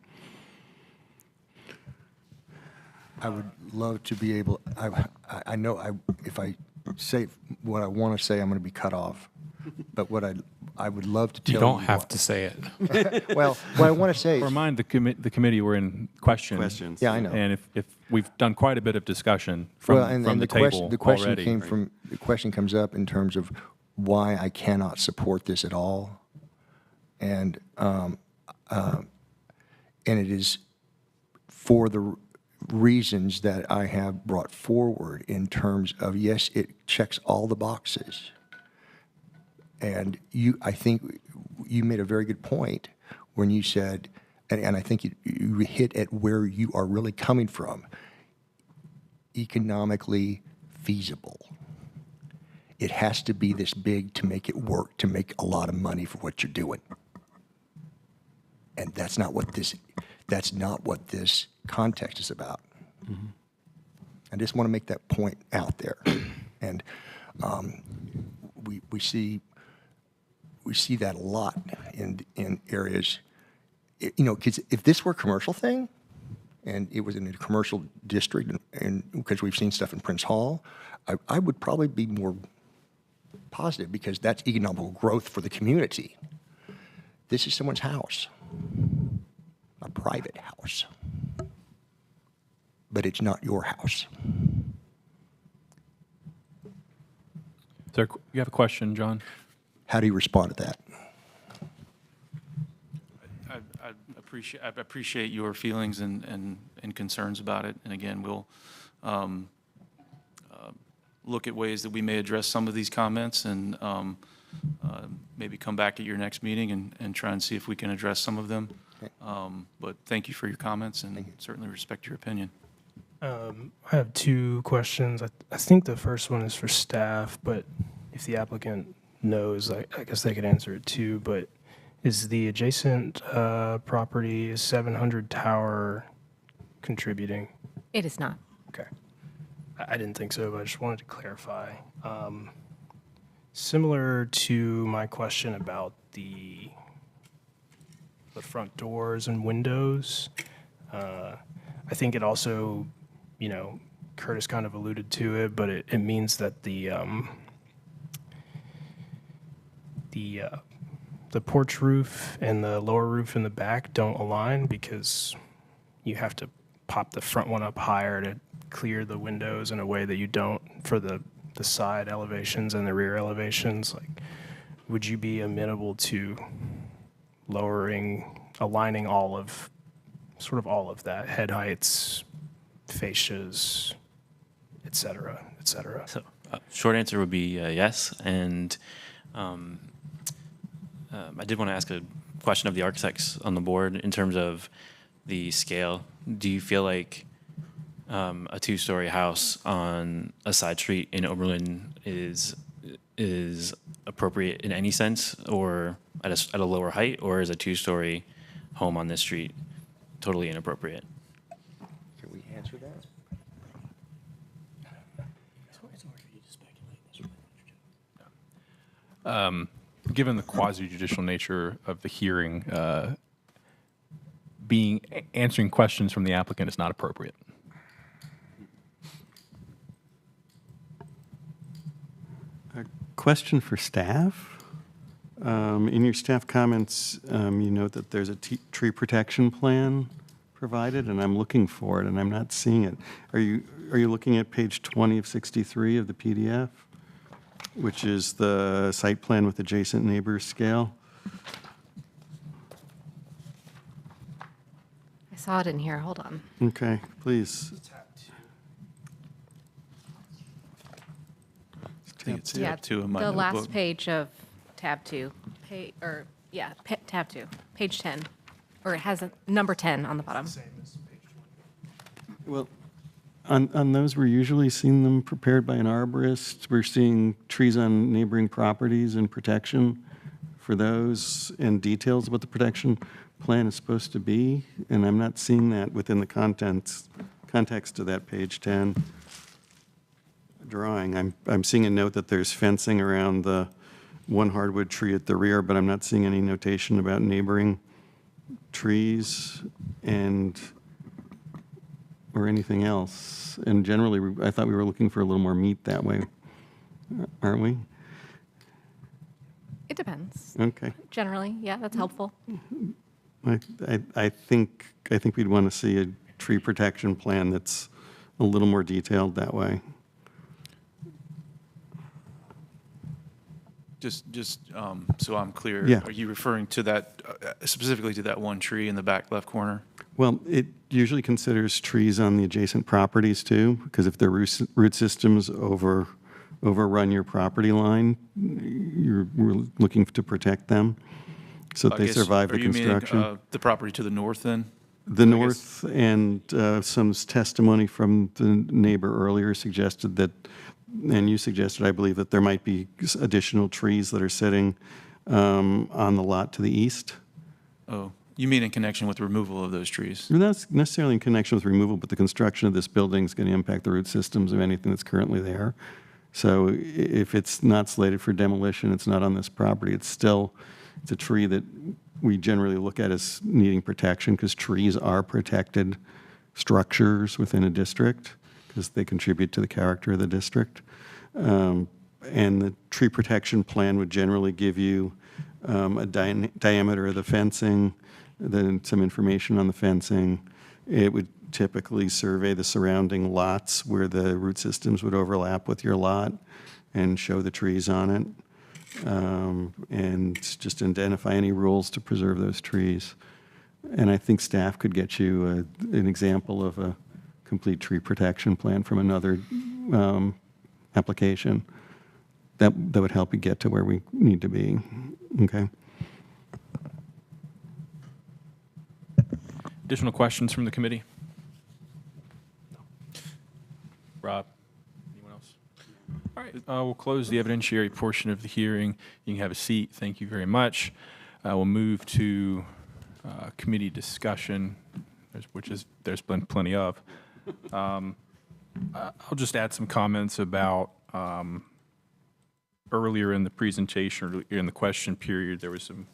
I would love to be able. I know if I say what I want to say, I'm going to be cut off. But what I would love to tell You you. don't have to say it. Well, what I want to say is, Remind the committee we're in question. Questions. Yeah, I know. And if we've done quite a bit of discussion from, well, and the table the question already. came from, the question comes up in terms of why I cannot support this at all. And it is for the reasons that I have brought forward in terms of, yes, it checks all the boxes. And I think you made a very good point when you said, and I think you hit at where you are really coming from, economically feasible. It has to be this big to make it work, to make a lot of money for what you're doing. And that's not what this context is about. Mm-hmm. I just want to make that point out there. And we see that a lot in areas, because if this were a commercial thing, and it was in a commercial district, and because we've seen stuff in Prince Hall, I would probably be more positive, because that's economic growth for the community. This is someone's house, a private house, but it's not your house. You have a question, John? How do you respond to that? I appreciate your feelings and concerns about it. And again, we'll look at ways that we may address some of these comments, and maybe come back at your next meeting and try and see if we can address some of them. But thank you for your comments, and certainly respect your opinion. I have two questions. I think the first one is for staff, but if the applicant knows, I guess they could answer it too. But is the adjacent property 700 Tower contributing? It is not. Okay. I didn't think so, but I just wanted to clarify. Similar to my question about the front doors and windows, I think it also, Curtis kind of alluded to it, but it means that the porch roof and the lower roof in the back don't align, because you have to pop the front one up higher to clear the windows in a way that you don't for the side elevations and the rear elevations. Like, would you be amenable to aligning all of that, head heights, fascias, et cetera, et cetera? So, short answer would be yes. And I did want to ask a question of the architects on the board in terms of the scale. Do you feel like a two-story house on a side street in Oberlin is appropriate in any sense, or at a lower height, or is a two-story home on this street totally inappropriate? Can we answer that? Given the quasi-judicial nature of the hearing, answering questions from the applicant is not appropriate. A question for staff. In your staff comments, you note that there's a tree protection plan provided, and I'm looking for it, and I'm not seeing it. Are you looking at page 20 of 63 of the PDF, which is the site plan with adjacent neighbors scale? I saw it in here. Hold on. Okay, please. I think it's Yeah, tab 2 in my the notebook. last page of tab 2, tab 2, page 10, or it has a number 10 on the bottom. Well, on those, we're usually seeing them prepared by an arborist. We're seeing trees on neighboring properties and protection for those, and details of what the protection plan is supposed to be. And I'm not seeing that within the context of that page 10 drawing. I'm seeing a note that there's fencing around the one hardwood tree at the rear, but I'm not seeing any notation about neighboring trees or anything else. And generally, I thought we were looking for a little more meat that way, aren't we? It depends. Okay. Generally, yeah, that's helpful. I think we'd want to see a tree protection plan that's a little more detailed that way. Just so I'm clear. Yeah. Are you referring to that, specifically to that one tree in the back left corner? Well, it usually considers trees on the adjacent properties too, because if their root systems overrun your property line, we're looking to protect them so that I they guess, survive the construction. Are you meaning the property to the north then? The north and some testimony from the neighbor earlier suggested that, and you suggested, I believe, that there might be additional trees that are sitting on the lot to the east. Oh, you mean in connection with the removal of those trees? Not necessarily in connection with removal, but the construction of this building is going to impact the root systems of anything that's currently there. So if it's not slated for demolition, it's not on this property, it's a tree that we generally look at as needing protection because trees are protected structures within a district because they contribute to the character of the district. And the tree protection plan would generally give you a diameter of the fencing, then some information on the fencing. It would typically survey the surrounding lots where the root systems would overlap with your lot and show the trees on it. And just identify any rules to preserve those trees. And I think staff could get you an example of a complete tree protection plan from another application. That would help you get to where we need to be. Okay. Additional questions from the committee? Rob? Anyone else? All right, we'll close the evidentiary portion of the hearing. You can have a seat. Thank you very much. We'll move to committee discussion, which there's been plenty of. I'll just add some comments about earlier in the presentation, or in the question period, there was some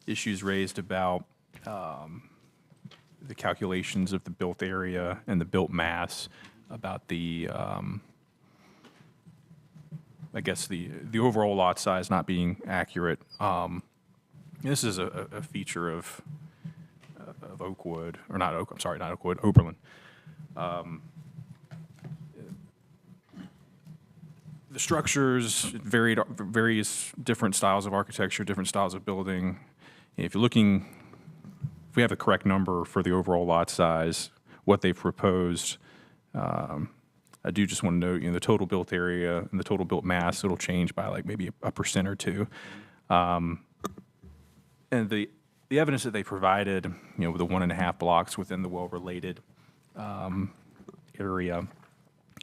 issues raised about the calculations of the built area and the built mass, about the I guess the overall lot size not being accurate. This is a feature of Oakwood, or not Oak. I'm sorry, not Oakwood, Oberlin. The structures, various different styles of architecture, different styles of building. If you're looking, if we have the correct number for the overall lot size, what they've proposed, I do just want to note, the total built area and the total built mass, it'll change by like maybe a % or two. And the evidence that they provided, with the 1.5 blocks within the well-related area,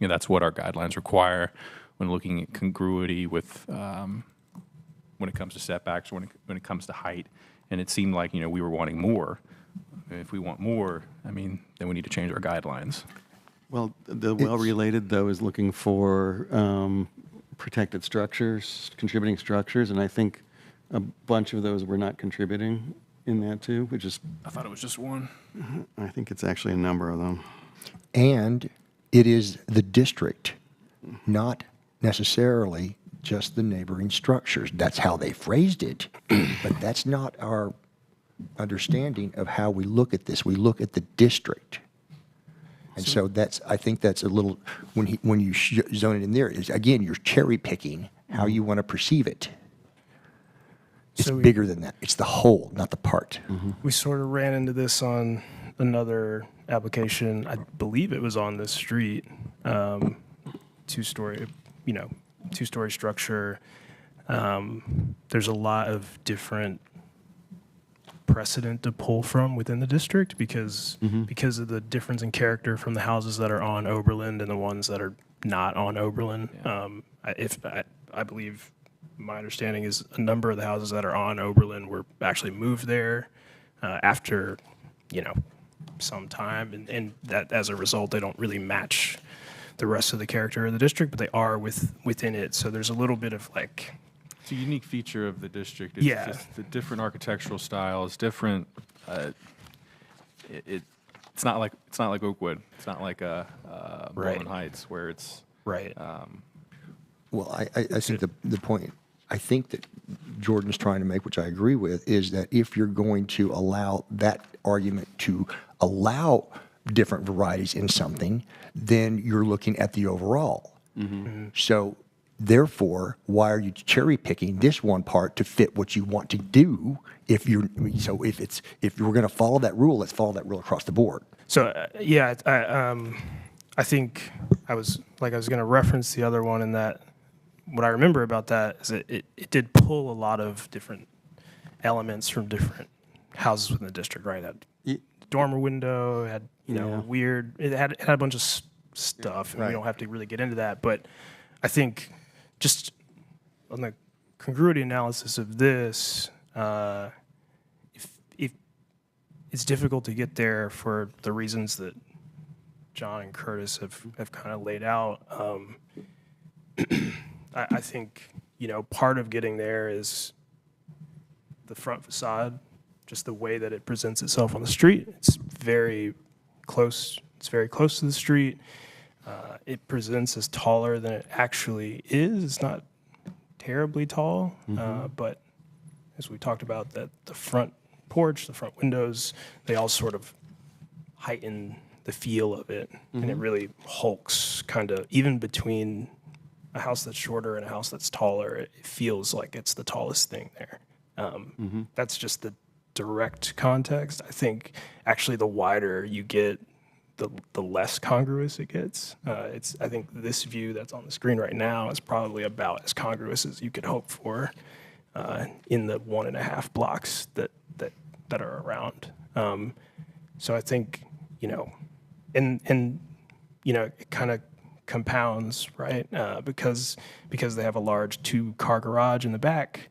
that's what our guidelines require when looking at congruity with when it comes to setbacks, when it comes to height. And it seemed like, we were wanting more. If we want more, then we need to change our guidelines. Well, the well-related, though, is looking for protected structures, contributing structures, and I think a bunch of those were not contributing in that, too, which is... I thought it was just one. I think it's actually a number of them. And it is the district, not necessarily just the neighboring structures. That's how they phrased it, but that's not our understanding of how we look at this. We look at the district. And so I think that's a little, when you zone it in there, is again, you're cherry picking how you want to perceive it. It's bigger than that. It's the whole, not the part. We sort of ran into this on another application. I believe it was on this street, two-story structure. There's a lot of different precedent to pull from within the district because of the difference in character from the houses that are on Oberlin and the ones that are not on Oberlin. Yeah. I believe my understanding is a number of the houses that are on Oberlin were actually moved there after some time, and that as a result they don't really match the rest of the character of the district, but they are within it. So there's a little bit of like. It's a unique feature of the district. It's just the different architectural styles, different. It's not like Oakwood. It's not like Bowman Heights where it's right. Well, I think the point. I think that Jordan's trying to make, which I agree with, is that if you're going to allow that argument to allow different varieties in something, then you're looking at the overall. So therefore, why are you cherry picking this one part to fit what you want to do? If you're if we're going to follow that rule, let's follow that rule across the board. So yeah, I think I was going to reference the other one in that what I remember about that is it did pull a lot of different elements from different houses within the district, right? It had dormer window, it had weird, it had a bunch of stuff, and we don't have to really get into that. But I think just on the congruity analysis of this, if it's difficult to get there for the reasons that John and Curtis have kind of laid out. I think, part of getting there is the front facade, just the way that it presents itself on the street. It's very close. It's very close to the street. It presents as taller than it actually is. It's not terribly tall, but as we talked about, that the front porch, the front windows, they all sort of heighten the feel of it, and it really hulks kind of even between a house that's shorter and a house that's taller. It feels like it's the tallest thing there. That's just the direct context. I think actually the wider you get, the less congruous it gets. I think this view that's on the screen right now is probably about as congruous as you could hope for in the 1.5 blocks that are around. So I think, and it kind of compounds, right? Because they have a large 2-car garage in the back.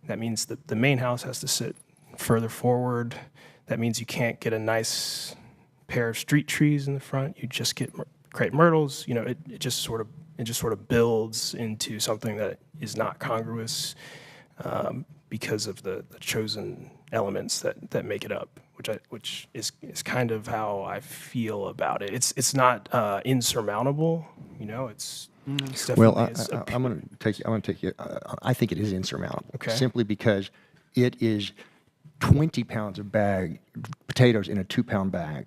That means that the main house has to sit further forward. That means you can't get a nice pair of street trees in the front. You just get crepe myrtles. It just sort of builds into something that is not congruous because of the chosen elements that make it up, which is kind of how I feel about it. It's not insurmountable, it's definitely. Well, I'm going to take you. I think it is insurmountable. Okay. Simply because it is 20 pounds of potatoes in a 2-pound bag,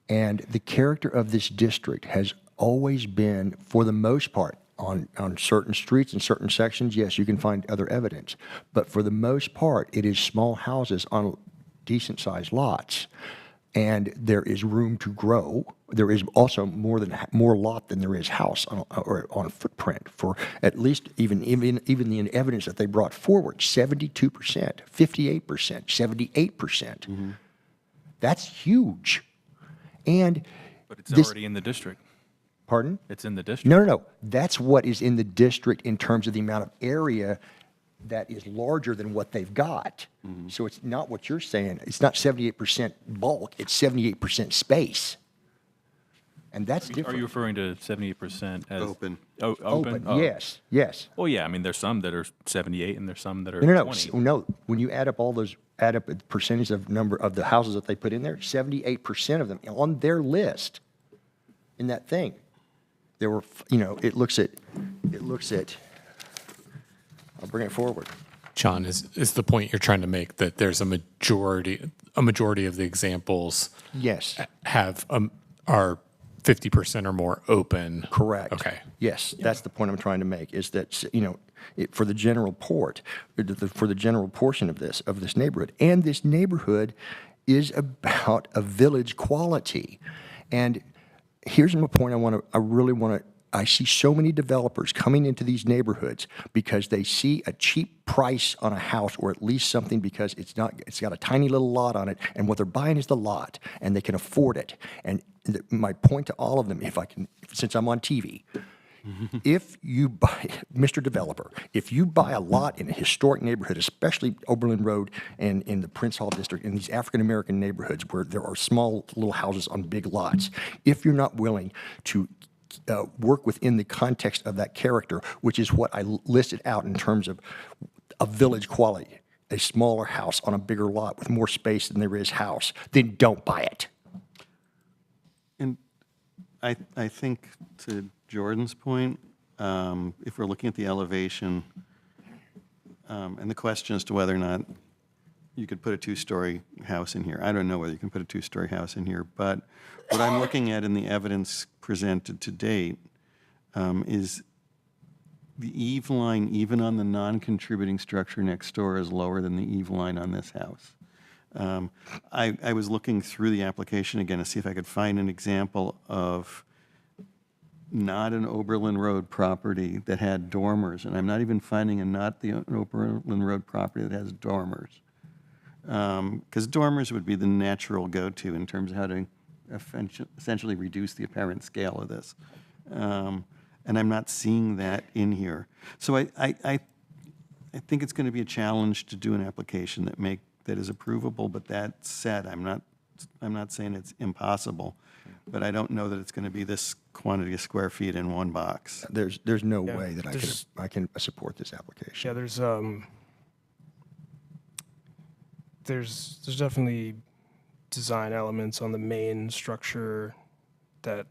and the character of this district has always been, for the most part, on certain streets and certain sections, yes, you can find other evidence. But for the most part, it is small houses on decent-sized lots, and there is room to grow. There is also more lot than there is house on footprint for at least even the evidence that they brought forward, 72%, 58%, 78%. That's huge. But it's already in the district. Pardon? It's in the district. No. That's what is in the district in terms of the amount of area that is larger than what they've got. So it's not what you're saying. It's not 78% bulk. It's 78% space. And that's different. Are you referring to 78% as Open. Open? Oh. Yes. Well, yeah. I mean, there's some that are 78, and there's some that are No. 20. No. When you add up the percentage of number of the houses that they put in there, 78% of them on their list in that thing. There were, it looks at, I'll bring it forward. John, is the point you're trying to make that there's a majority of the examples Yes. are 50% or more open? Correct. Okay. Yes, that's the point I'm trying to make, is that, for the general for the general portion of this neighborhood, and this neighborhood is about a village quality. And here's my point I see so many developers coming into these neighborhoods because they see a cheap price on a house, or at least something, because it's got a tiny little lot on it, and what they're buying is the lot, and they can afford it. And my point to all of them, since I'm on TV, if you buy, Mr. Developer, if you buy a lot in a historic neighborhood, especially Oberlin Road and in the Prince Hall District, in these African-American neighborhoods where there are small little houses on big lots, if you're not willing to work within the context of that character, which is what I listed out in terms of a village quality, a smaller house on a bigger lot with more space than there is house, then don't buy it. And I think to Jordan's point, if we're looking at the elevation, And the question as to whether or not you could put a two-story house in here. I don't know whether you can put a two-story house in here, but what I'm looking at in the evidence presented to date is the eave line, even on the non-contributing structure next door, is lower than the eave line on this house. I was looking through the application again to see if I could find an example of not an Oberlin Road property that had dormers, and I'm not even finding an Oberlin Road property that has dormers. Because dormers would be the natural go-to in terms of how to essentially reduce the apparent scale of this. And I'm not seeing that in here. So I think it's going to be a challenge to do an application that is approvable, but that said, I'm not saying it's impossible, but I don't know that it's going to be this quantity of square feet in one box. There's no way that I can support this application. Yeah, there's definitely design elements on the main structure that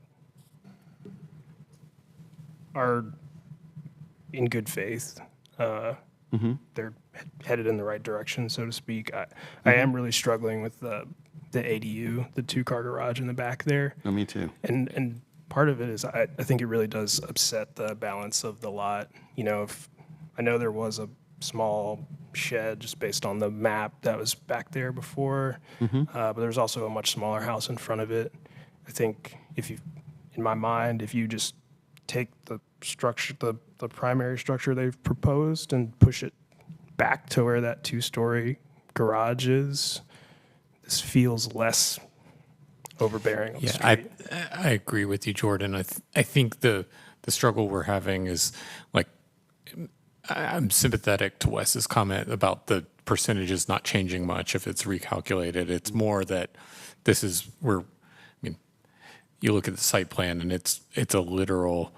are in good faith. They're headed in the right direction, so to speak. I am really struggling with the ADU, the two-car garage in the back there. No, me too. And part of it is I think it really does upset the balance of the lot. You know, if I know there was a small shed just based on the map that was back there before, but there's also a much smaller house in front of it. I think in my mind, if you just take the structure, the primary structure they've proposed and push it back to where that two-story garage is, this feels less overbearing on the street. I agree with you, Jordan. I think the struggle we're having is, like, I'm sympathetic to Wes's comment about the percentages not changing much if it's recalculated. It's more that you look at the site plan and it's a literal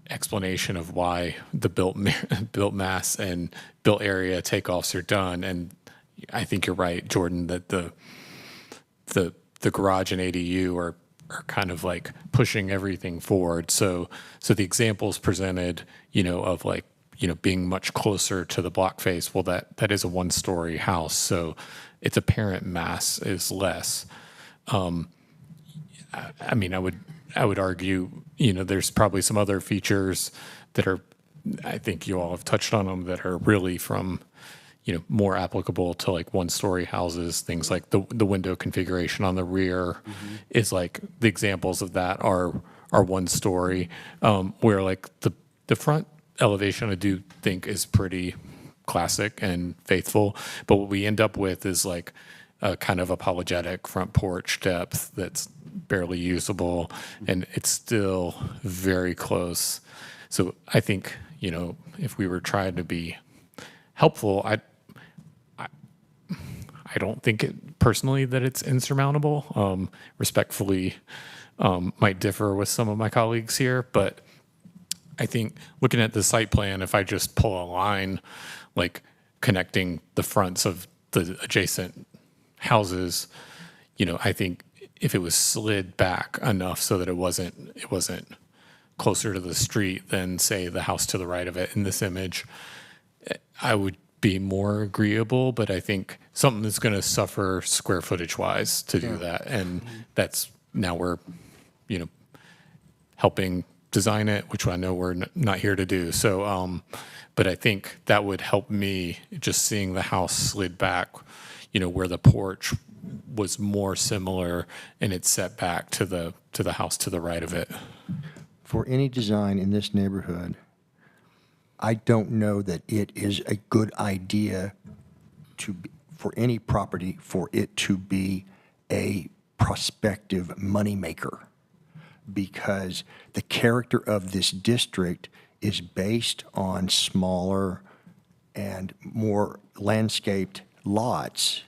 explanation of why the built mass and built area takeoffs are done. And I think you're right, Jordan, that the garage and ADU are kind of like pushing everything forward. So the examples presented, of like, being much closer to the block face, well, that is a one-story house, so its apparent mass is less. I would argue, there's probably some other features that are, I think you all have touched on them, that are really from, more applicable to like one-story houses. Things like the window configuration on the rear is like, the examples of that are one story, where like the front elevation I do think is pretty classic and faithful, but what we end up with is like a kind of apologetic front porch depth that's barely usable, and it's still very close. So I think, if we were trying to be helpful, I don't think personally that it's insurmountable. Respectfully, might differ with some of my colleagues here, but I think looking at the site plan, if I just pull a line like connecting the fronts of the adjacent houses, I think if it was slid back enough so that it wasn't closer to the street than, say, the house to the right of it in this image, I would be more agreeable. But I think something that's going to suffer square footage wise to do that, and that's now we're helping design it, which I know we're not here to do. So, but I think that would help me just seeing the house slid back, where the porch was more similar and it's set back to the house to the right of it. For any design in this neighborhood, I don't know that it is a good idea for any property for it to be a prospective moneymaker, because the character of this district is based on smaller and more landscaped lots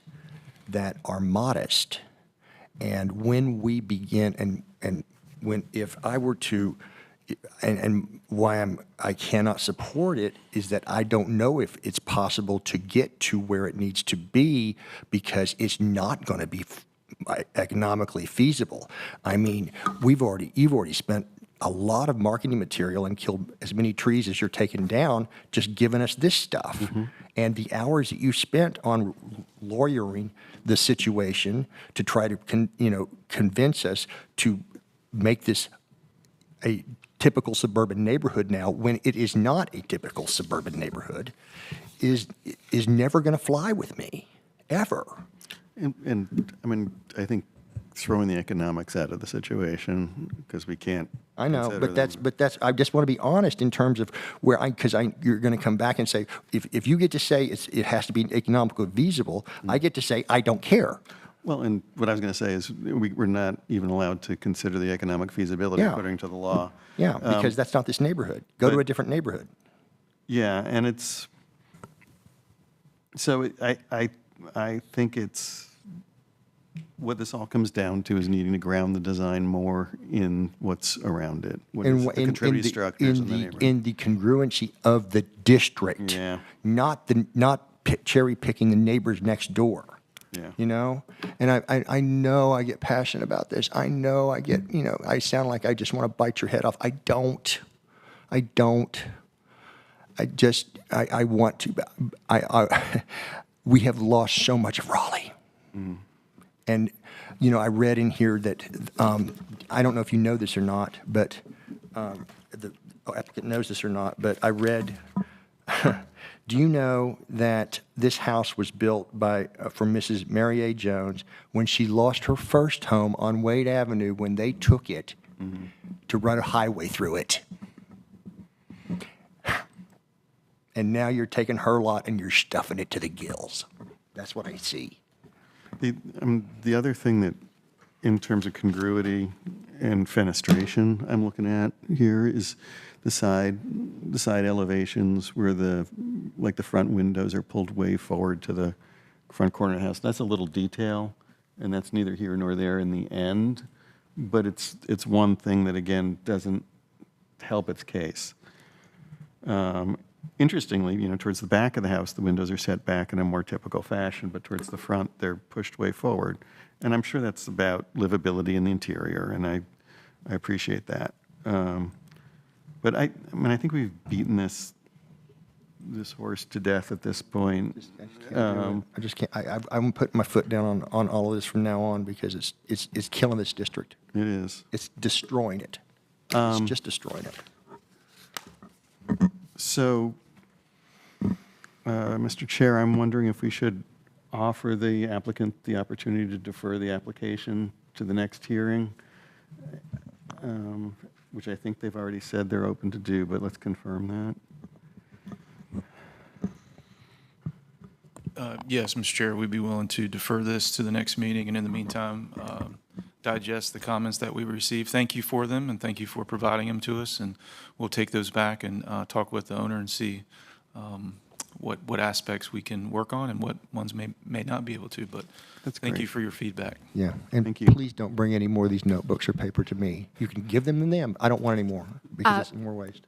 that are modest. And when we begin, if I were to, and why I cannot support it is that I don't know if it's possible to get to where it needs to be, because it's not going to be economically feasible. I mean, you've already spent a lot of marketing material and killed as many trees as you're taking down, just giving us this stuff. And the hours that you spent on lawyering the situation to try to, convince us to make this a typical suburban neighborhood now, when it is not a typical suburban neighborhood, is never going to fly with me, ever. And I mean, I think throwing the economics out of the situation, because we can't. I know, consider but them. that's, I just want to be honest in terms of where you're going to come back and say, if you get to say it has to be economically feasible, I get to say, I don't care. Well, and what I was going to say is we're not even allowed to consider the economic feasibility Yeah. according to the law. Yeah, because that's not this neighborhood. Go to but- a different neighborhood. Yeah, and it's, so I think it's, what this all comes down to is needing to ground the design more in what's around it. What is the contributing structures in the neighborhood. In the congruency of the district. Yeah. Not cherry picking the neighbors next door. Yeah. And I know I get passionate about this. I know I get, I sound like I just want to bite your head off. I don't. I want to. We have lost so much of Raleigh. And, I read in here that, I don't know if you know this or not, but the applicant knows this or not, but I read, do you know that this house was built from Mrs. Mary A. Jones when she lost her first home on Wade Avenue when they took it to run a highway through it? And now you're taking her lot and you're stuffing it to the gills. That's what I see. The other thing that, in terms of congruity and fenestration, I'm looking at here is the side elevations where the front windows are pulled way forward to the front corner of the house. That's a little detail, and that's neither here nor there in the end, but it's one thing that, again, doesn't help its case. Interestingly, towards the back of the house, the windows are set back in a more typical fashion, but towards the front, they're pushed way forward. And I'm sure that's about livability in the interior, and I appreciate that. But I think we've beaten this horse to death at this point. I just can't. I'm putting my foot down on all of this from now on because it's killing this district. It is. It's destroying it. It's just destroying it. So, Mr. Chair, I'm wondering if we should offer the applicant the opportunity to defer the application to the next hearing, which I think they've already said they're open to do, but let's confirm that. Yes, Mr. Chair, we'd be willing to defer this to the next meeting, and in the meantime, digest the comments that we received. Thank you for them, and thank you for providing them to us, and we'll take those back and talk with the owner and see what aspects we can work on and what ones may not be able to, but That's thank great. you for your feedback. Yeah, and Thank you. please don't bring any more of these notebooks or paper to me. You can give them to them. I don't want any more because it's more waste.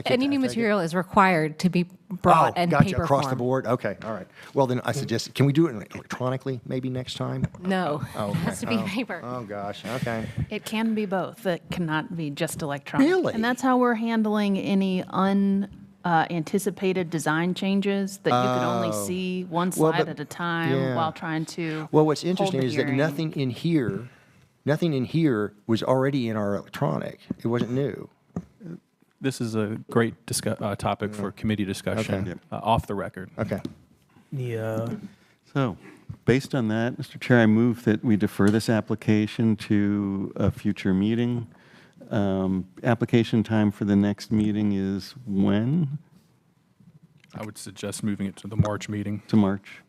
Any new material is required to be brought in gotcha, paper across the form. board? Okay, all right. Well, then I suggest, can we do it electronically maybe next time? No, Oh, it has to be paper. Oh, gosh, okay. It can be both. It cannot be just electronic. Really? And that's how we're handling any unanticipated design changes that you could only see one Well, slide but- at a time yeah. while trying to Well, what's hold interesting the is that hearing. nothing in here was already in our electronic. It wasn't new. This is a great topic for committee discussion Okay. off the record. Okay. Yeah. So, based on that, Mr. Chair, I move that we defer this application to a future meeting. Application time for the next meeting is when? I would suggest moving it to the March meeting. To March.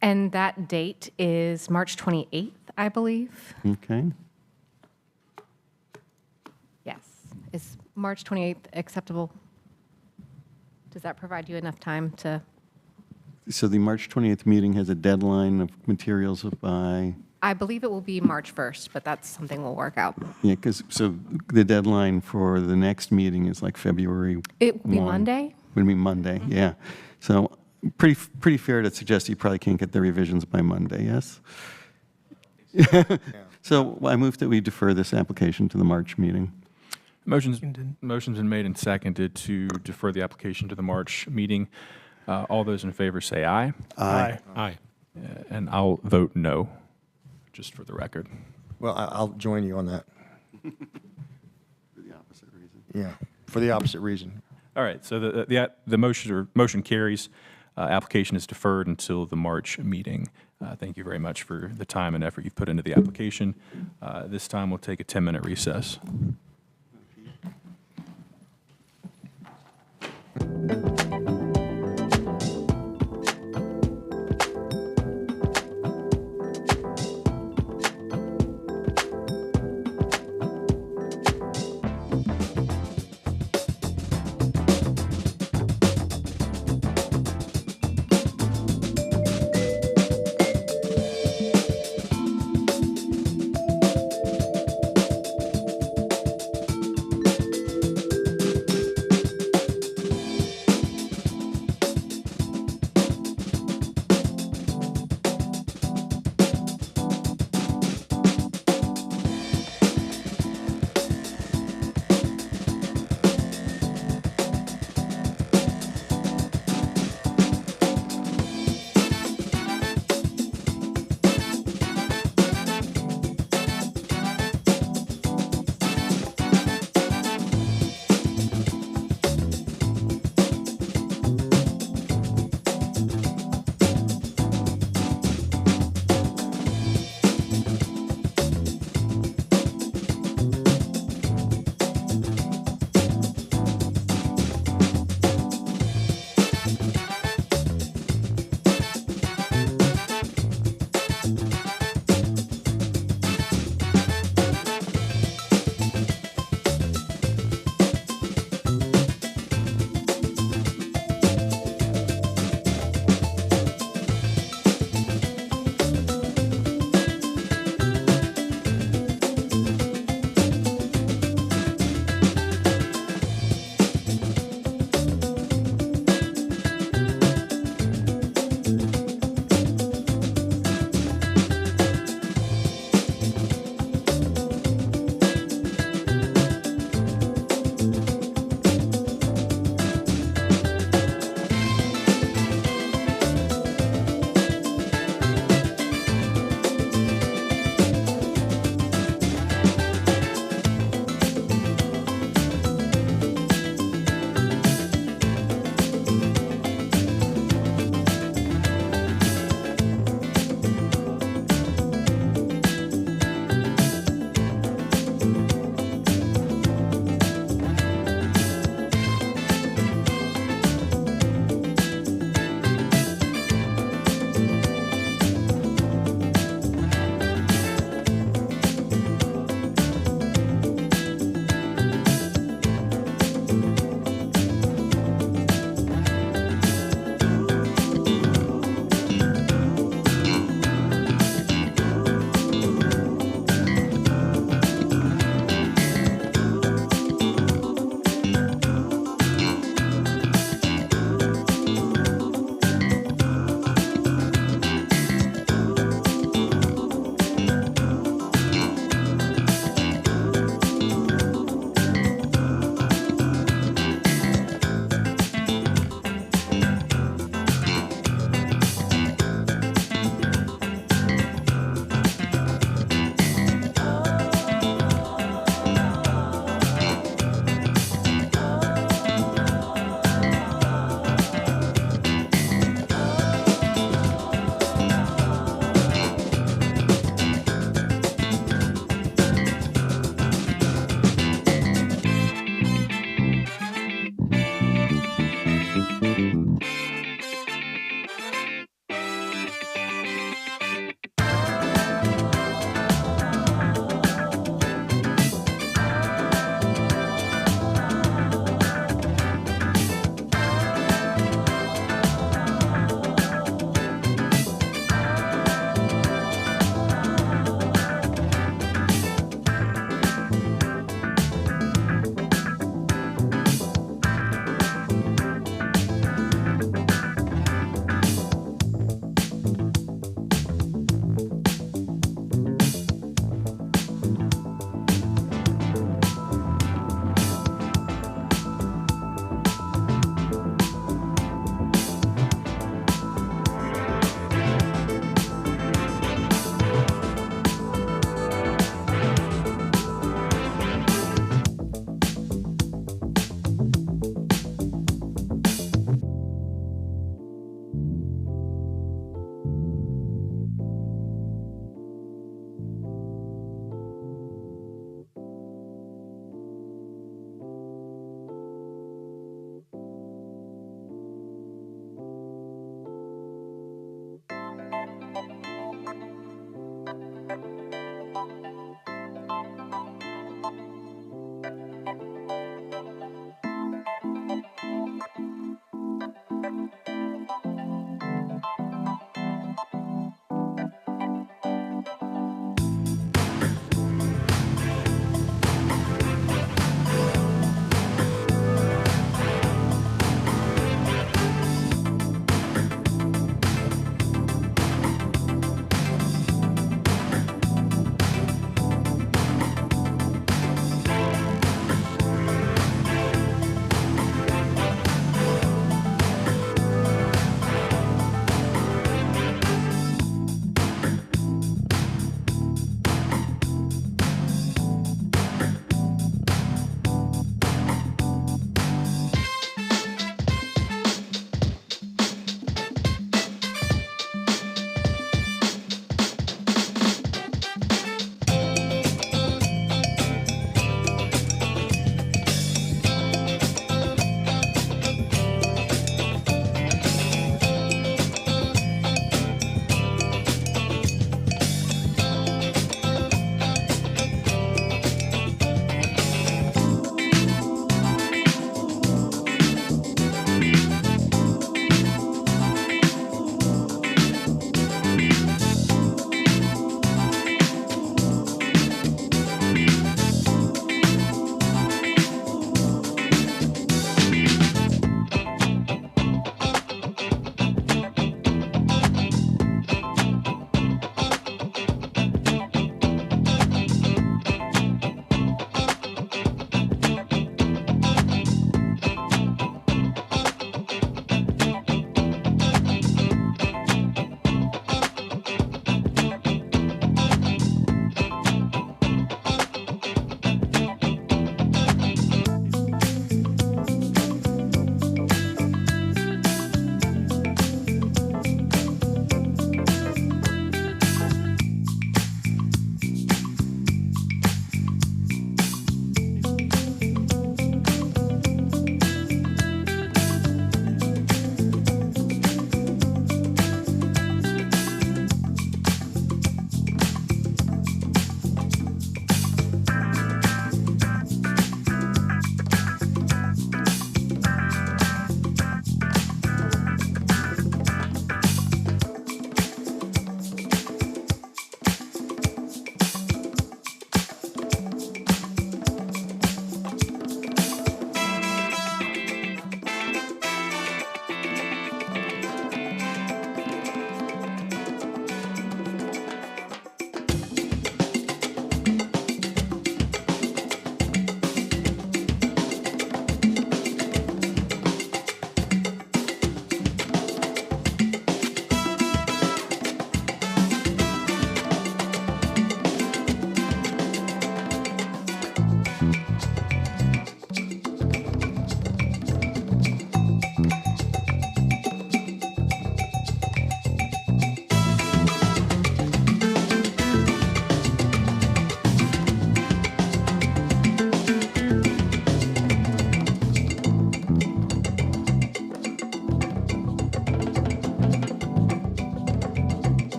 And that date is March 28th, I believe. Okay. Yes. Is March 28th acceptable? Does that provide you enough time to? So the March 28th meeting has a deadline of materials by, I believe it will be March 1st, but that's something we'll work out. yeah, so the deadline for the next meeting is like February It will be 1. Monday? Would be Monday, yeah. So pretty fair to suggest you probably can't get the revisions by Monday, yes? So I move that we defer this application to the March meeting. Motion's been made and seconded to defer the application to the March meeting. All those in favor say aye, Aye. Aye. and I'll vote no, just for the record. Well, I'll join you on that. For the opposite reason. Yeah, for the opposite reason. All right, so the motion carries. Application is deferred until the March meeting. Thank you very much for the time and effort you've put into the application. This time, we'll take a 10-minute recess.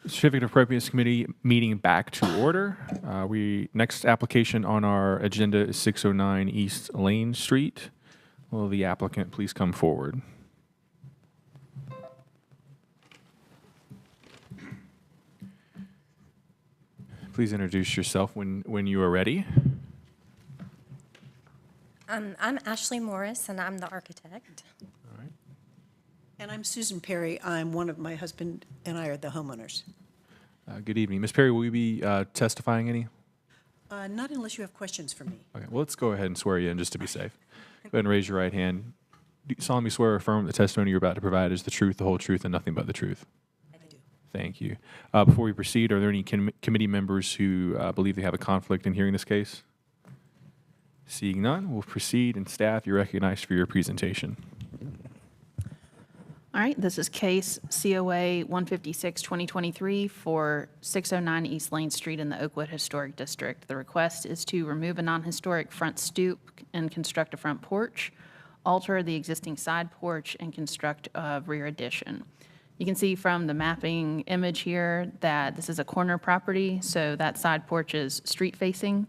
Certificate of Appropriateness Committee meeting back to order. Next application on our agenda is 609 East Lane Street. Will the applicant please come forward? Please introduce yourself when you are ready. I'm Ashley Morris, and I'm the architect. All right. And I'm Susan Perry. I'm one of my husband and I are the homeowners. Good evening. Ms. Perry, will you be testifying any? Not unless you have questions for me. Okay, well, let's go ahead and swear you in just to be safe. Go ahead and raise your right hand. Do you solemnly swear or affirm that the testimony you're about to provide is the truth, the whole truth, and nothing but the truth? I do. Thank you. Before we proceed, are there any committee members who believe they have a conflict in hearing this case? Seeing none, we'll proceed, and staff, you're recognized for your presentation. All right, this is case COA 156-2023 for 609 East Lane Street in the Oakwood Historic District. The request is to remove a non-historic front stoop and construct a front porch, alter the existing side porch, and construct a rear addition. You can see from the mapping image here that this is a corner property, so that side porch is street-facing,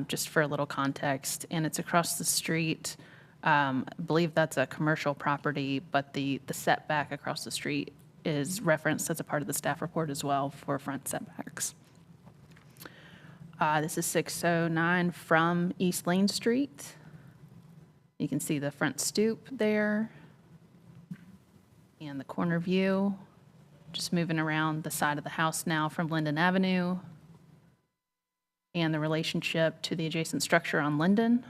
just for a little context, and it's across the street. I believe that's a commercial property, but the setback across the street is referenced as a part of the staff report as well for front setbacks. This is 609 from East Lane Street. You can see the front stoop there and the corner view. Just moving around the side of the house now from Linden Avenue and the relationship to the adjacent structure on Linden.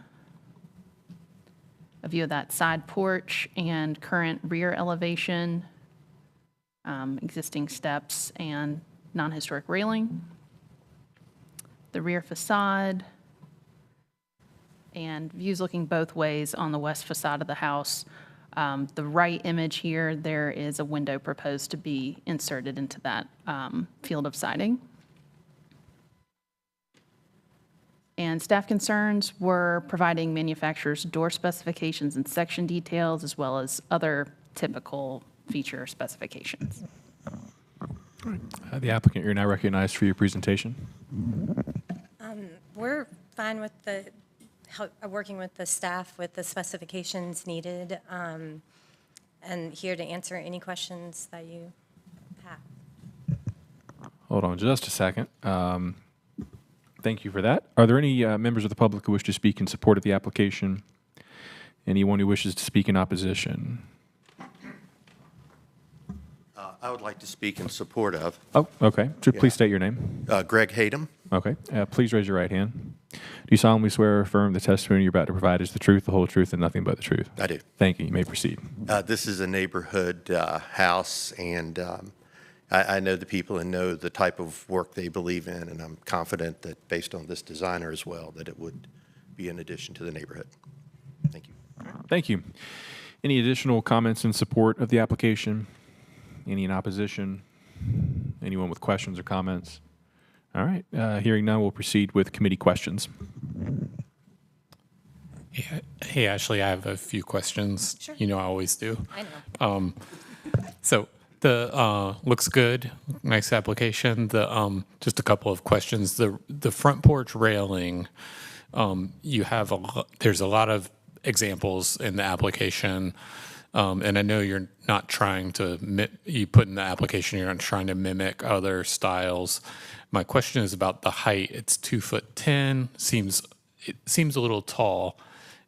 A view of that side porch and current rear elevation, existing steps and non-historic railing. The rear facade and views looking both ways on the west facade of the house. The right image here, there is a window proposed to be inserted into that field of siding. And staff concerns were providing manufacturer's door specifications and section details, as well as other typical feature specifications. The applicant, you're now recognized for your presentation. We're fine with working with the staff with the specifications needed, and here to answer any questions that you have. Hold on just a second. Thank you for that. Are there any members of the public who wish to speak in support of the application? Anyone who wishes to speak in opposition? I would like to speak in support of. Oh, okay. So please state your name. Greg Hayden. Okay. Please raise your right hand. Do you solemnly swear or affirm the testimony you're about to provide is the truth, the whole truth, and nothing but the truth? I do. Thank you. You may proceed. This is a neighborhood house, and I know the people and know the type of work they believe in, and I'm confident that based on this designer as well, that it would be an addition to the neighborhood. Thank you. Thank you. Any additional comments in support of the application? Any in opposition? Anyone with questions or comments? All right. Hearing none, we'll proceed with committee questions. Hey, Ashley, I have a few questions. Sure. You know I always do. I know. So the looks good, nice application. The just a couple of questions. The front porch railing, you have there's a lot of examples in the application, and I know you're not trying to you put in the application you're not trying to mimic other styles. My question is about the height. It's 2'10". It seems a little tall,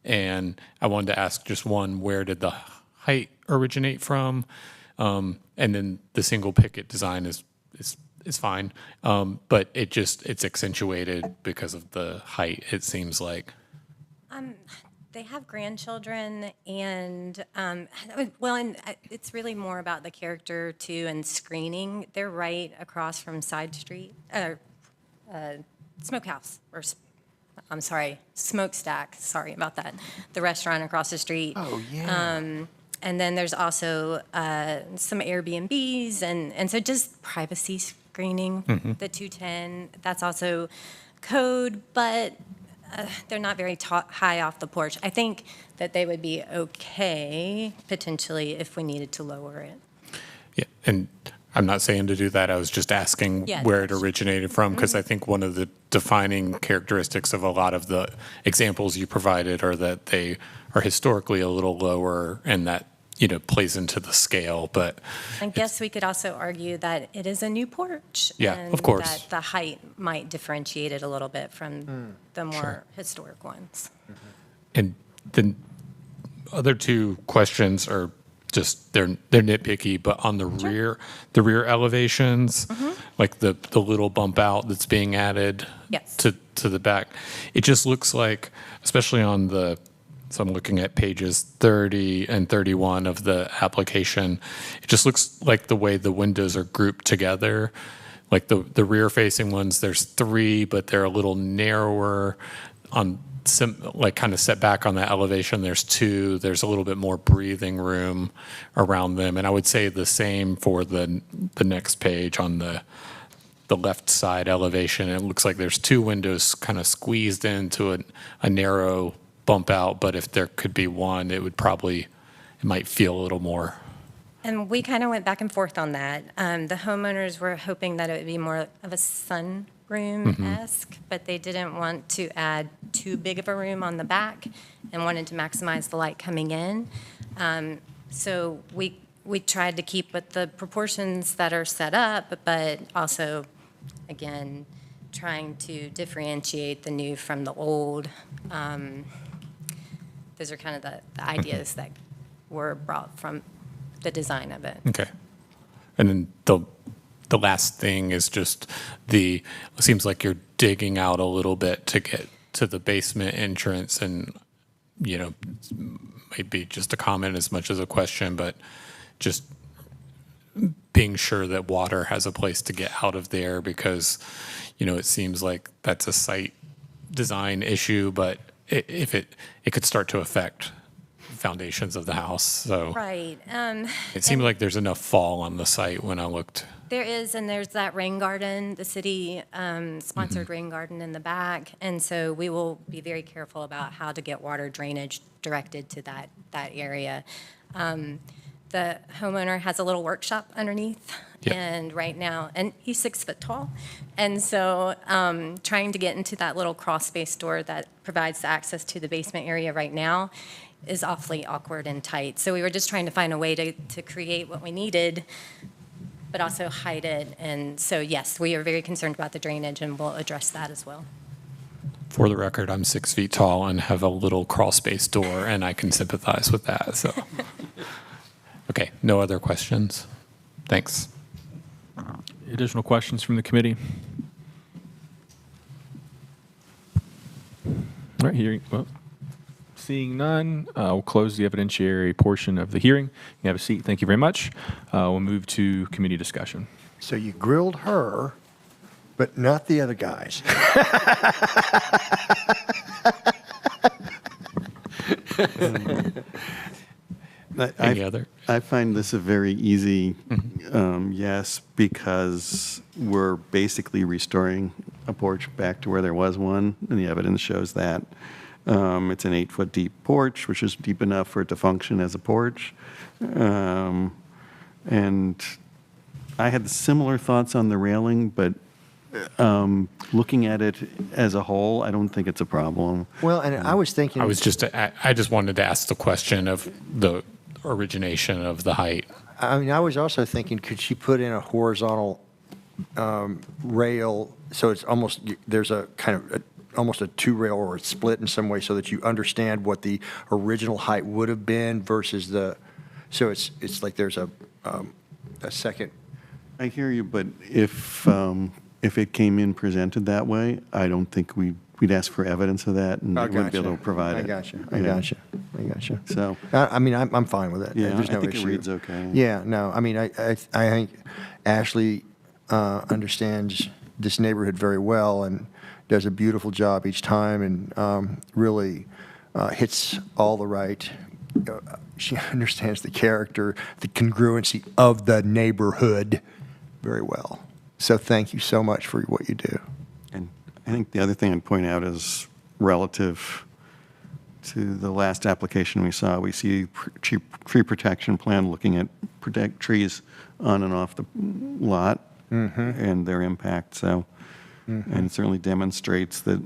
and I wanted to ask just one: where did the height originate from? And then the single picket design is fine, but it's accentuated because of the height. It seems like. They have grandchildren, and it's really more about the character too and screening. They're right across from Side Street, Smokehouse, or I'm sorry, Smokestack. Sorry about that. The restaurant across the street. Oh yeah. And then there's also some Airbnbs, and so just privacy screening. Mm-hmm. The 210. That's also code, but. They're not very high off the porch. I think that they would be okay, potentially, if we needed to lower it. Yeah, and I'm not saying to do that. I was just asking Yeah. where it originated from, because I think one of the defining characteristics of a lot of the examples you provided are that they are historically a little lower, and that, plays into the scale. But I guess we could also argue that it is a new porch. Yeah, and of course. that the height might differentiate it a little bit from the more historic ones. And the other two questions are just, they're nitpicky, but on the rear elevations, like the little bump out that's being added Yes. to the back, it just looks like, especially on so I'm looking at pages 30 and 31 of the application, it just looks like the way the windows are grouped together. Like the rear facing ones, there's 3, but they're a little narrower on like kind of set back on that elevation. There's 2. There's a little bit more breathing room around them. And I would say the same for the next page on the left side elevation. It looks like there's 2 windows kind of squeezed into a narrow bump out, but if there could be one, it might feel a little more. And we kind of went back and forth on that. The homeowners were hoping that it would be more of a sunroom-esque, but they didn't want to add too big of a room on the back and wanted to maximize the light coming in. So we tried to keep with the proportions that are set up, but also, again, trying to differentiate the new from the old. Those are kind of the ideas that were brought from the design of it. Okay. And then the last thing is just it seems like you're digging out a little bit to get to the basement entrance, and, maybe just a comment as much as a question, but just being sure that water has a place to get out of there, because, it seems like that's a site design issue, but if it could start to affect foundations of the house. So Right. it seemed like there's enough fall on the site when I looked. There is, and there's that rain garden, the city sponsored rain garden in the back. And so we will be very careful about how to get water drainage directed to that area. The homeowner has a little workshop underneath. Yep. And right now, and he's 6 foot tall. And so trying to get into that little crawl space door that provides access to the basement area right now is awfully awkward and tight. So we were just trying to find a way to create what we needed, but also hide it. And so, yes, we are very concerned about the drainage, and we'll address that as well. For the record, I'm 6 feet tall and have a little crawl space door, and I can sympathize with that. So, okay, no other questions. Thanks. Additional questions from the committee? All right, seeing none, we'll close the evidentiary portion of the hearing. You have a seat. Thank you very much. We'll move to committee discussion. So you grilled her, but not the other guys. Any other? I find this a very easy yes, because we're basically restoring a porch back to where there was one, and the evidence shows that. It's an 8-foot deep porch, which is deep enough for it to function as a porch. And I had similar thoughts on the railing, but looking at it as a whole, I don't think it's a problem. Well, and I was thinking. I just wanted to ask the question of the origination of the height. I mean, I was also thinking, could she put in a horizontal rail, so it's almost, there's a kind of almost a 2-rail or a split in some way, so that you understand what the original height would have been versus so it's like there's a second. I hear you, but if it came in presented that way, I don't think we'd ask for evidence of that, and we wouldn't be able to provide it. I got you. So, I mean, I'm fine with it. yeah, There's no I think issue. it reads okay. Yeah, no, I mean, I think Ashley understands this neighborhood very well and does a beautiful job each time, and really hits all the right. She understands the character, the congruency of the neighborhood very well. So thank you so much for what you do. And I think the other thing I'd point out is relative to the last application we saw, we see tree protection plan looking at protect trees on and off the lot and their impact. So, and it certainly demonstrates that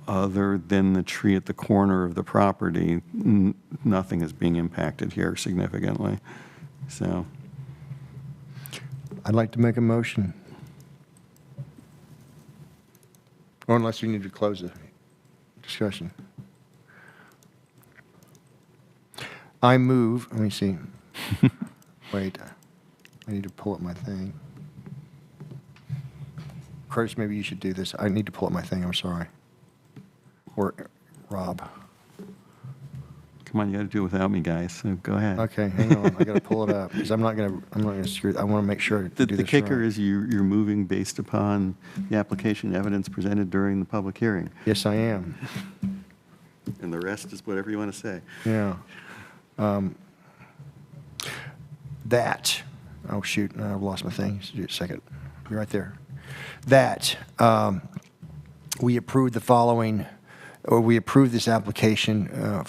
other than the tree at the corner of the property, nothing is being impacted here significantly. So, I'd like to make a motion. Or unless you need to close the discussion. I move, let me see. Wait, I need to pull up my thing. Curtis, maybe you should do this. I need to pull up my thing, I'm sorry. Or Rob. come on, you got to do it without me, guys. So go ahead. Okay, hang on, I got to pull it up, because I'm not gonna screw, I want to make sure to do The this kicker right. is you're moving based upon the application evidence presented during the public hearing. Yes, I am, And the rest is whatever you want to say. yeah. That, oh shoot, no, I've lost my thing, just a second, you're right there. That we approve the following, or we approve this application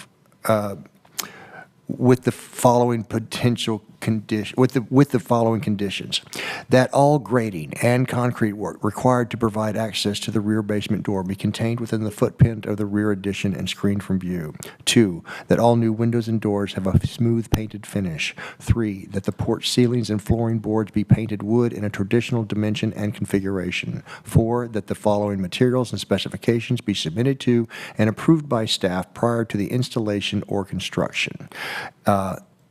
with the following potential condition, with the following conditions: that all grading and concrete work required to provide access to the rear basement door be contained within the footprint of the rear addition and screened from view. 2, that all new windows and doors have a smooth painted finish. 3, that the porch ceilings and flooring boards be painted wood in a traditional dimension and configuration. 4, that the following materials and specifications be submitted to and approved by staff prior to the installation or construction.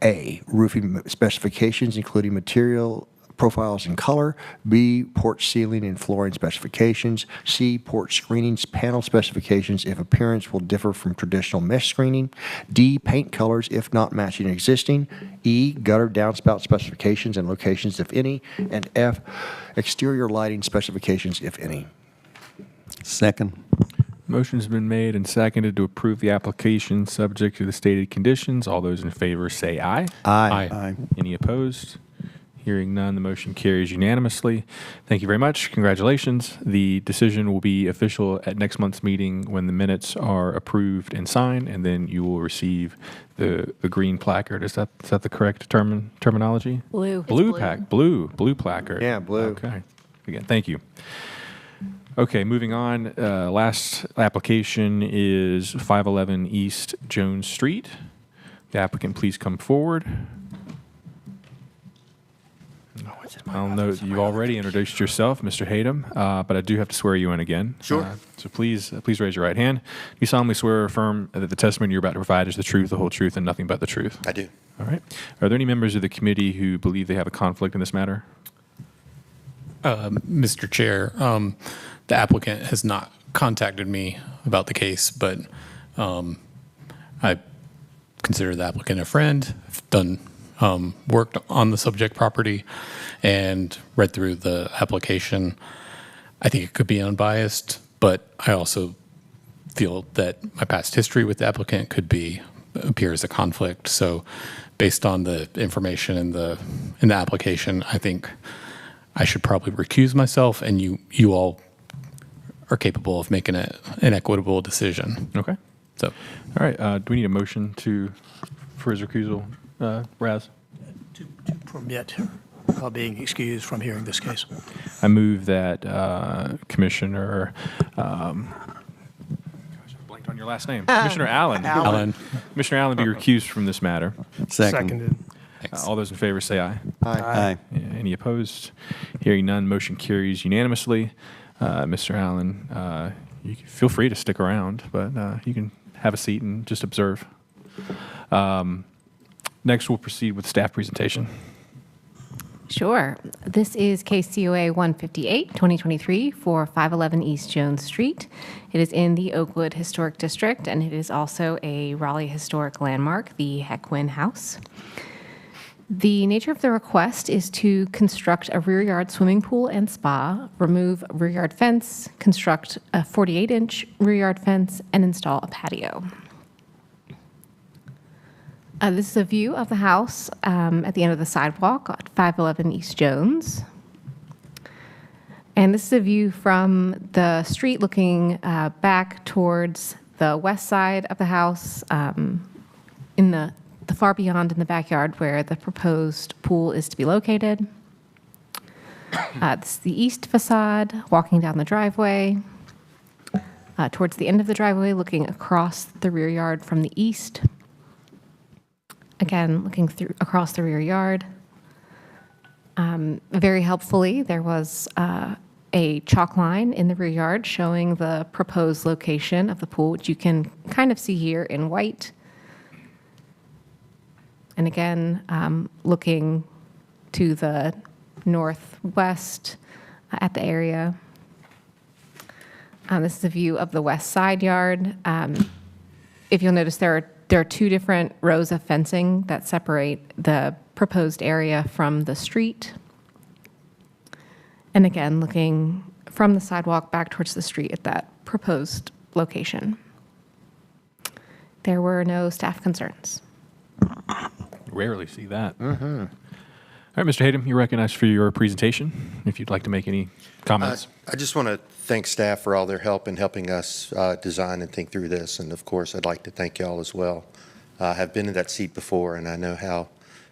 A, roofing specifications, including material profiles and color. B, porch ceiling and flooring specifications. C, porch screenings panel specifications if appearance will differ from traditional mesh screening. D, paint colors if not matching existing. E, gutter downspout specifications and locations if any. And F, exterior lighting specifications if any. Second. Motion's been made and seconded to approve the application subject to the stated conditions. All those in favor say aye. Aye. Any opposed? Hearing none, the motion carries unanimously. Thank you very much. Congratulations. The decision will be official at next month's meeting when the minutes are approved and signed, and then you will receive the green placard. Is that the correct terminology? Blue. Blue placard. Yeah, blue. Okay. Again, thank you. Okay, moving on. Last application is 511 East Jones Street. The applicant, please come forward. I'll note you've already introduced yourself, Mr. Hayden, but I do have to swear you in again. Sure. So please raise your right hand. You solemnly swear or affirm that the testimony you're about to provide is the truth, the whole truth, and nothing but the truth? I do. All right. Are there any members of the committee who believe they have a conflict in this matter? Mr. Chair, the applicant has not contacted me about the case, but I consider the applicant a friend. I've done worked on the subject property and read through the application. I think it could be unbiased, but I also feel that my past history with the applicant could appear as a conflict. So based on the information in the application, I think I should probably recuse myself, and you all are capable of making an equitable decision. Okay. So, all right. Do we need a motion for his recusal, Raz? To permit being excused from hearing this case. I move that Commissioner, gosh, I blanked on your last name. Commissioner Allen. Commissioner Allen be recused from this matter. Seconded. All those in favor say aye. Aye. Any opposed? Hearing none, motion carries unanimously. Mr. Allen, you can feel free to stick around, but you can have a seat and just observe. Next, we'll proceed with staff presentation. Sure. This is case COA 158, 2023 for 511 East Jones Street. It is in the Oakwood Historic District, and it is also a Raleigh historic landmark, the Hequin House. The nature of the request is to construct a rear yard swimming pool and spa, remove a rear yard fence, construct a 48-inch rear yard fence, and install a patio. This is a view of the house at the end of the sidewalk at 511 East Jones. And this is a view from the street looking back towards the west side of the house, in the far beyond in the backyard where the proposed pool is to be located. This is the east facade, walking down the driveway. Towards the end of the driveway, looking across the rear yard from the east. Again, looking through across the rear yard. Very helpfully, there was a chalk line in the rear yard showing the proposed location of the pool, which you can kind of see here in white. And again, looking to the northwest at the area. This is a view of the west side yard. If you'll notice, there are two different rows of fencing that separate the proposed area from the street. And again, looking from the sidewalk back towards the street at that proposed location. There were no staff concerns. Rarely see that. All right, Mr. Hayden, you're recognized for your presentation. If you'd like to make any comments. I just want to thank staff for all their help in helping us design and think through this. And of course, I'd like to thank y'all as well. I have been in that seat before, and I know how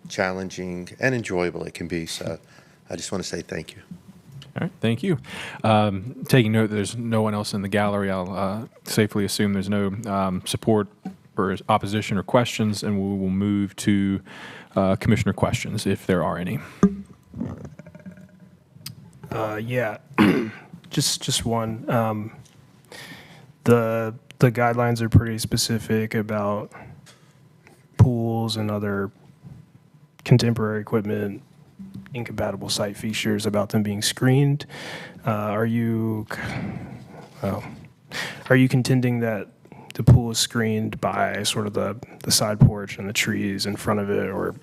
challenging and enjoyable it can be. So I just want to say thank you. All right, thank you. Taking note that there's no one else in the gallery, I'll safely assume there's no support or opposition or questions, and we will move to commissioner questions if there are any. Yeah, just one. The guidelines are pretty specific about pools and other contemporary equipment, incompatible site features about them being screened. Are you contending that the pool is screened by sort of the side porch and the trees in front of it, or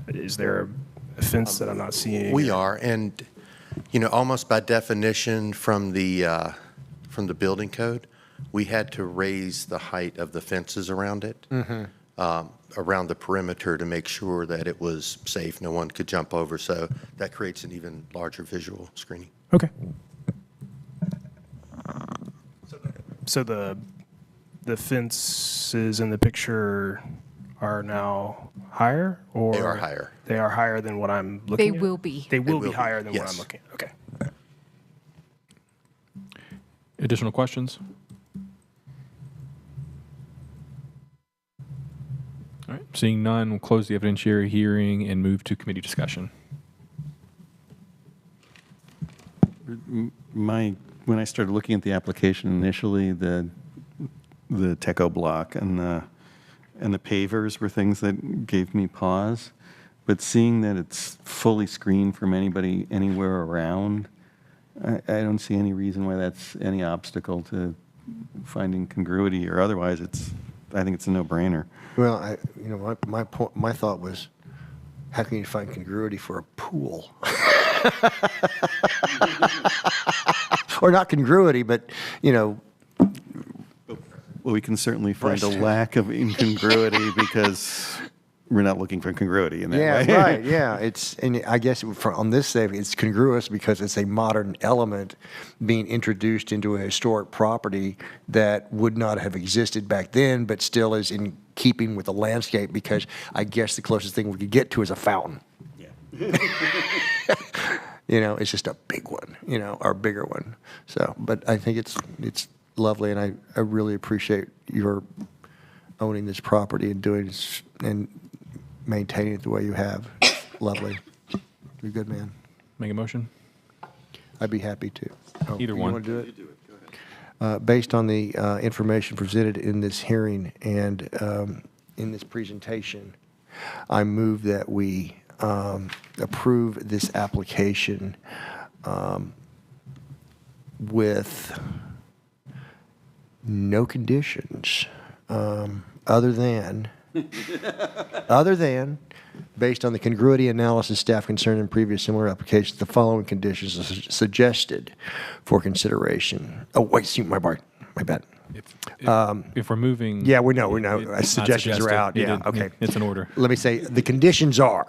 is there a fence that I'm not seeing? We are, and you know, almost by definition from the building code, we had to raise the height of the fences around it, around the perimeter, to make sure that it was safe, no one could jump over. So that creates an even larger visual screening. Okay. So the fences in the picture are now higher, or They are higher. They are higher than what I'm looking at? They will be. They will be be, higher than what yes. I'm looking at. Okay. Additional questions? All right, seeing none, we'll close the evidentiary hearing and move to committee discussion. When I started looking at the application initially, the Teco block and the pavers were things that gave me pause. But seeing that it's fully screened from anybody anywhere around, I don't see any reason why that's any obstacle to finding congruity, or otherwise I think it's a no-brainer. Well, my thought was, how can you find congruity for a pool? Or not congruity, but, you know. Well, we can certainly find a lack of incongruity because we're not looking for congruity in that way. Yeah, right, yeah. And I guess on this side, it's congruous because it's a modern element being introduced into a historic property that would not have existed back then, but still is in keeping with the landscape, because I guess the closest thing we could get to is a fountain. Yeah. You know, it's just a big one, you know, or a bigger one. So, but I think it's lovely, and I really appreciate your owning this property and doing this and maintaining it the way you have. Lovely. You're a good man. Make a motion? I'd be happy to. Either you one. want to do it? Go ahead. Based on the information presented in this hearing and in this presentation, I move that we approve this application with no conditions other than based on the congruity analysis staff concerned in previous similar applications, the following conditions are suggested for consideration. Oh, wait, my bad. If we're moving. Yeah, we know. It's not Suggestions are suggested. out. It Yeah, did- okay. It's an order. Let me say, the conditions are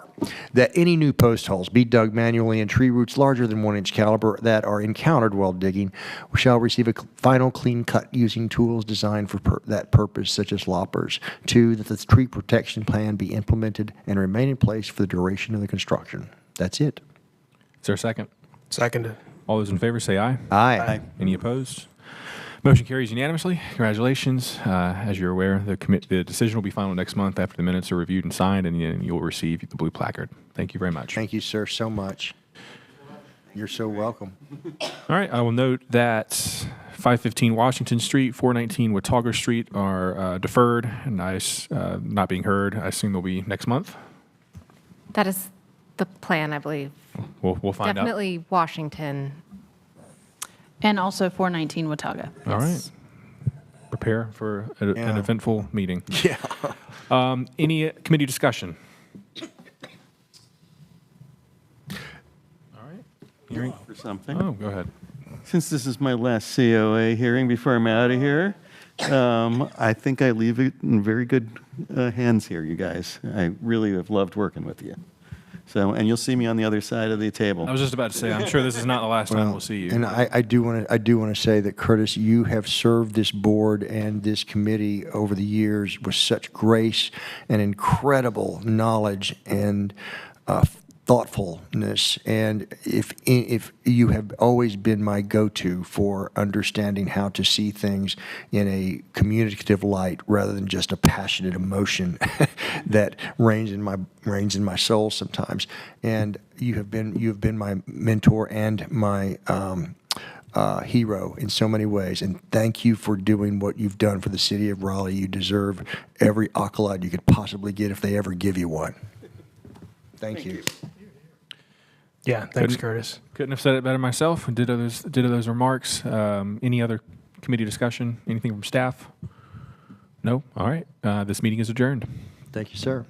that any new post holes be dug manually and tree roots larger than 1-inch caliber that are encountered while digging shall receive a final clean cut using tools designed for that purpose, such as loppers. 2, that the tree protection plan be implemented and remain in place for the duration of the construction. That's it. Is there a second? Seconded. All those in favor say aye. Aye. Any opposed? Motion carries unanimously. Congratulations. As you're aware, the decision will be final next month after the minutes are reviewed and signed, and then you'll receive the blue placard. Thank you very much. Thank you, sir, so much. You're so welcome. All right. I will note that 515 Washington Street, 419 Watauga Street are deferred and not being heard. I assume they'll be next month. That is the plan, I believe. We'll find out. Definitely Washington. And also 419 Watauga. All right. Prepare for an eventful meeting. Yeah. Any committee discussion? All right. Hearing For something. Oh, go ahead. Since this is my last COA hearing before I'm out of here, I think I leave it in very good hands here, you guys. I really have loved working with you. So, and you'll see me on the other side of the table. I was just about to say, I'm sure this is not the last time we'll see you. And I do want to say that, Curtis, you have served this board and this committee over the years with such grace and incredible knowledge and thoughtfulness. And if you have always been my go-to for understanding how to see things in a communicative light rather than just a passionate emotion that reigns in my soul sometimes. And you have been my mentor and my hero in so many ways. And thank you for doing what you've done for the city of Raleigh. You deserve every accolade you could possibly get if they ever give you one. Thank you. Yeah, thanks, Curtis. Couldn't have said it better myself. Ditto those remarks. Any other committee discussion? Anything from staff? No? All right. This meeting is adjourned. Thank you, sir.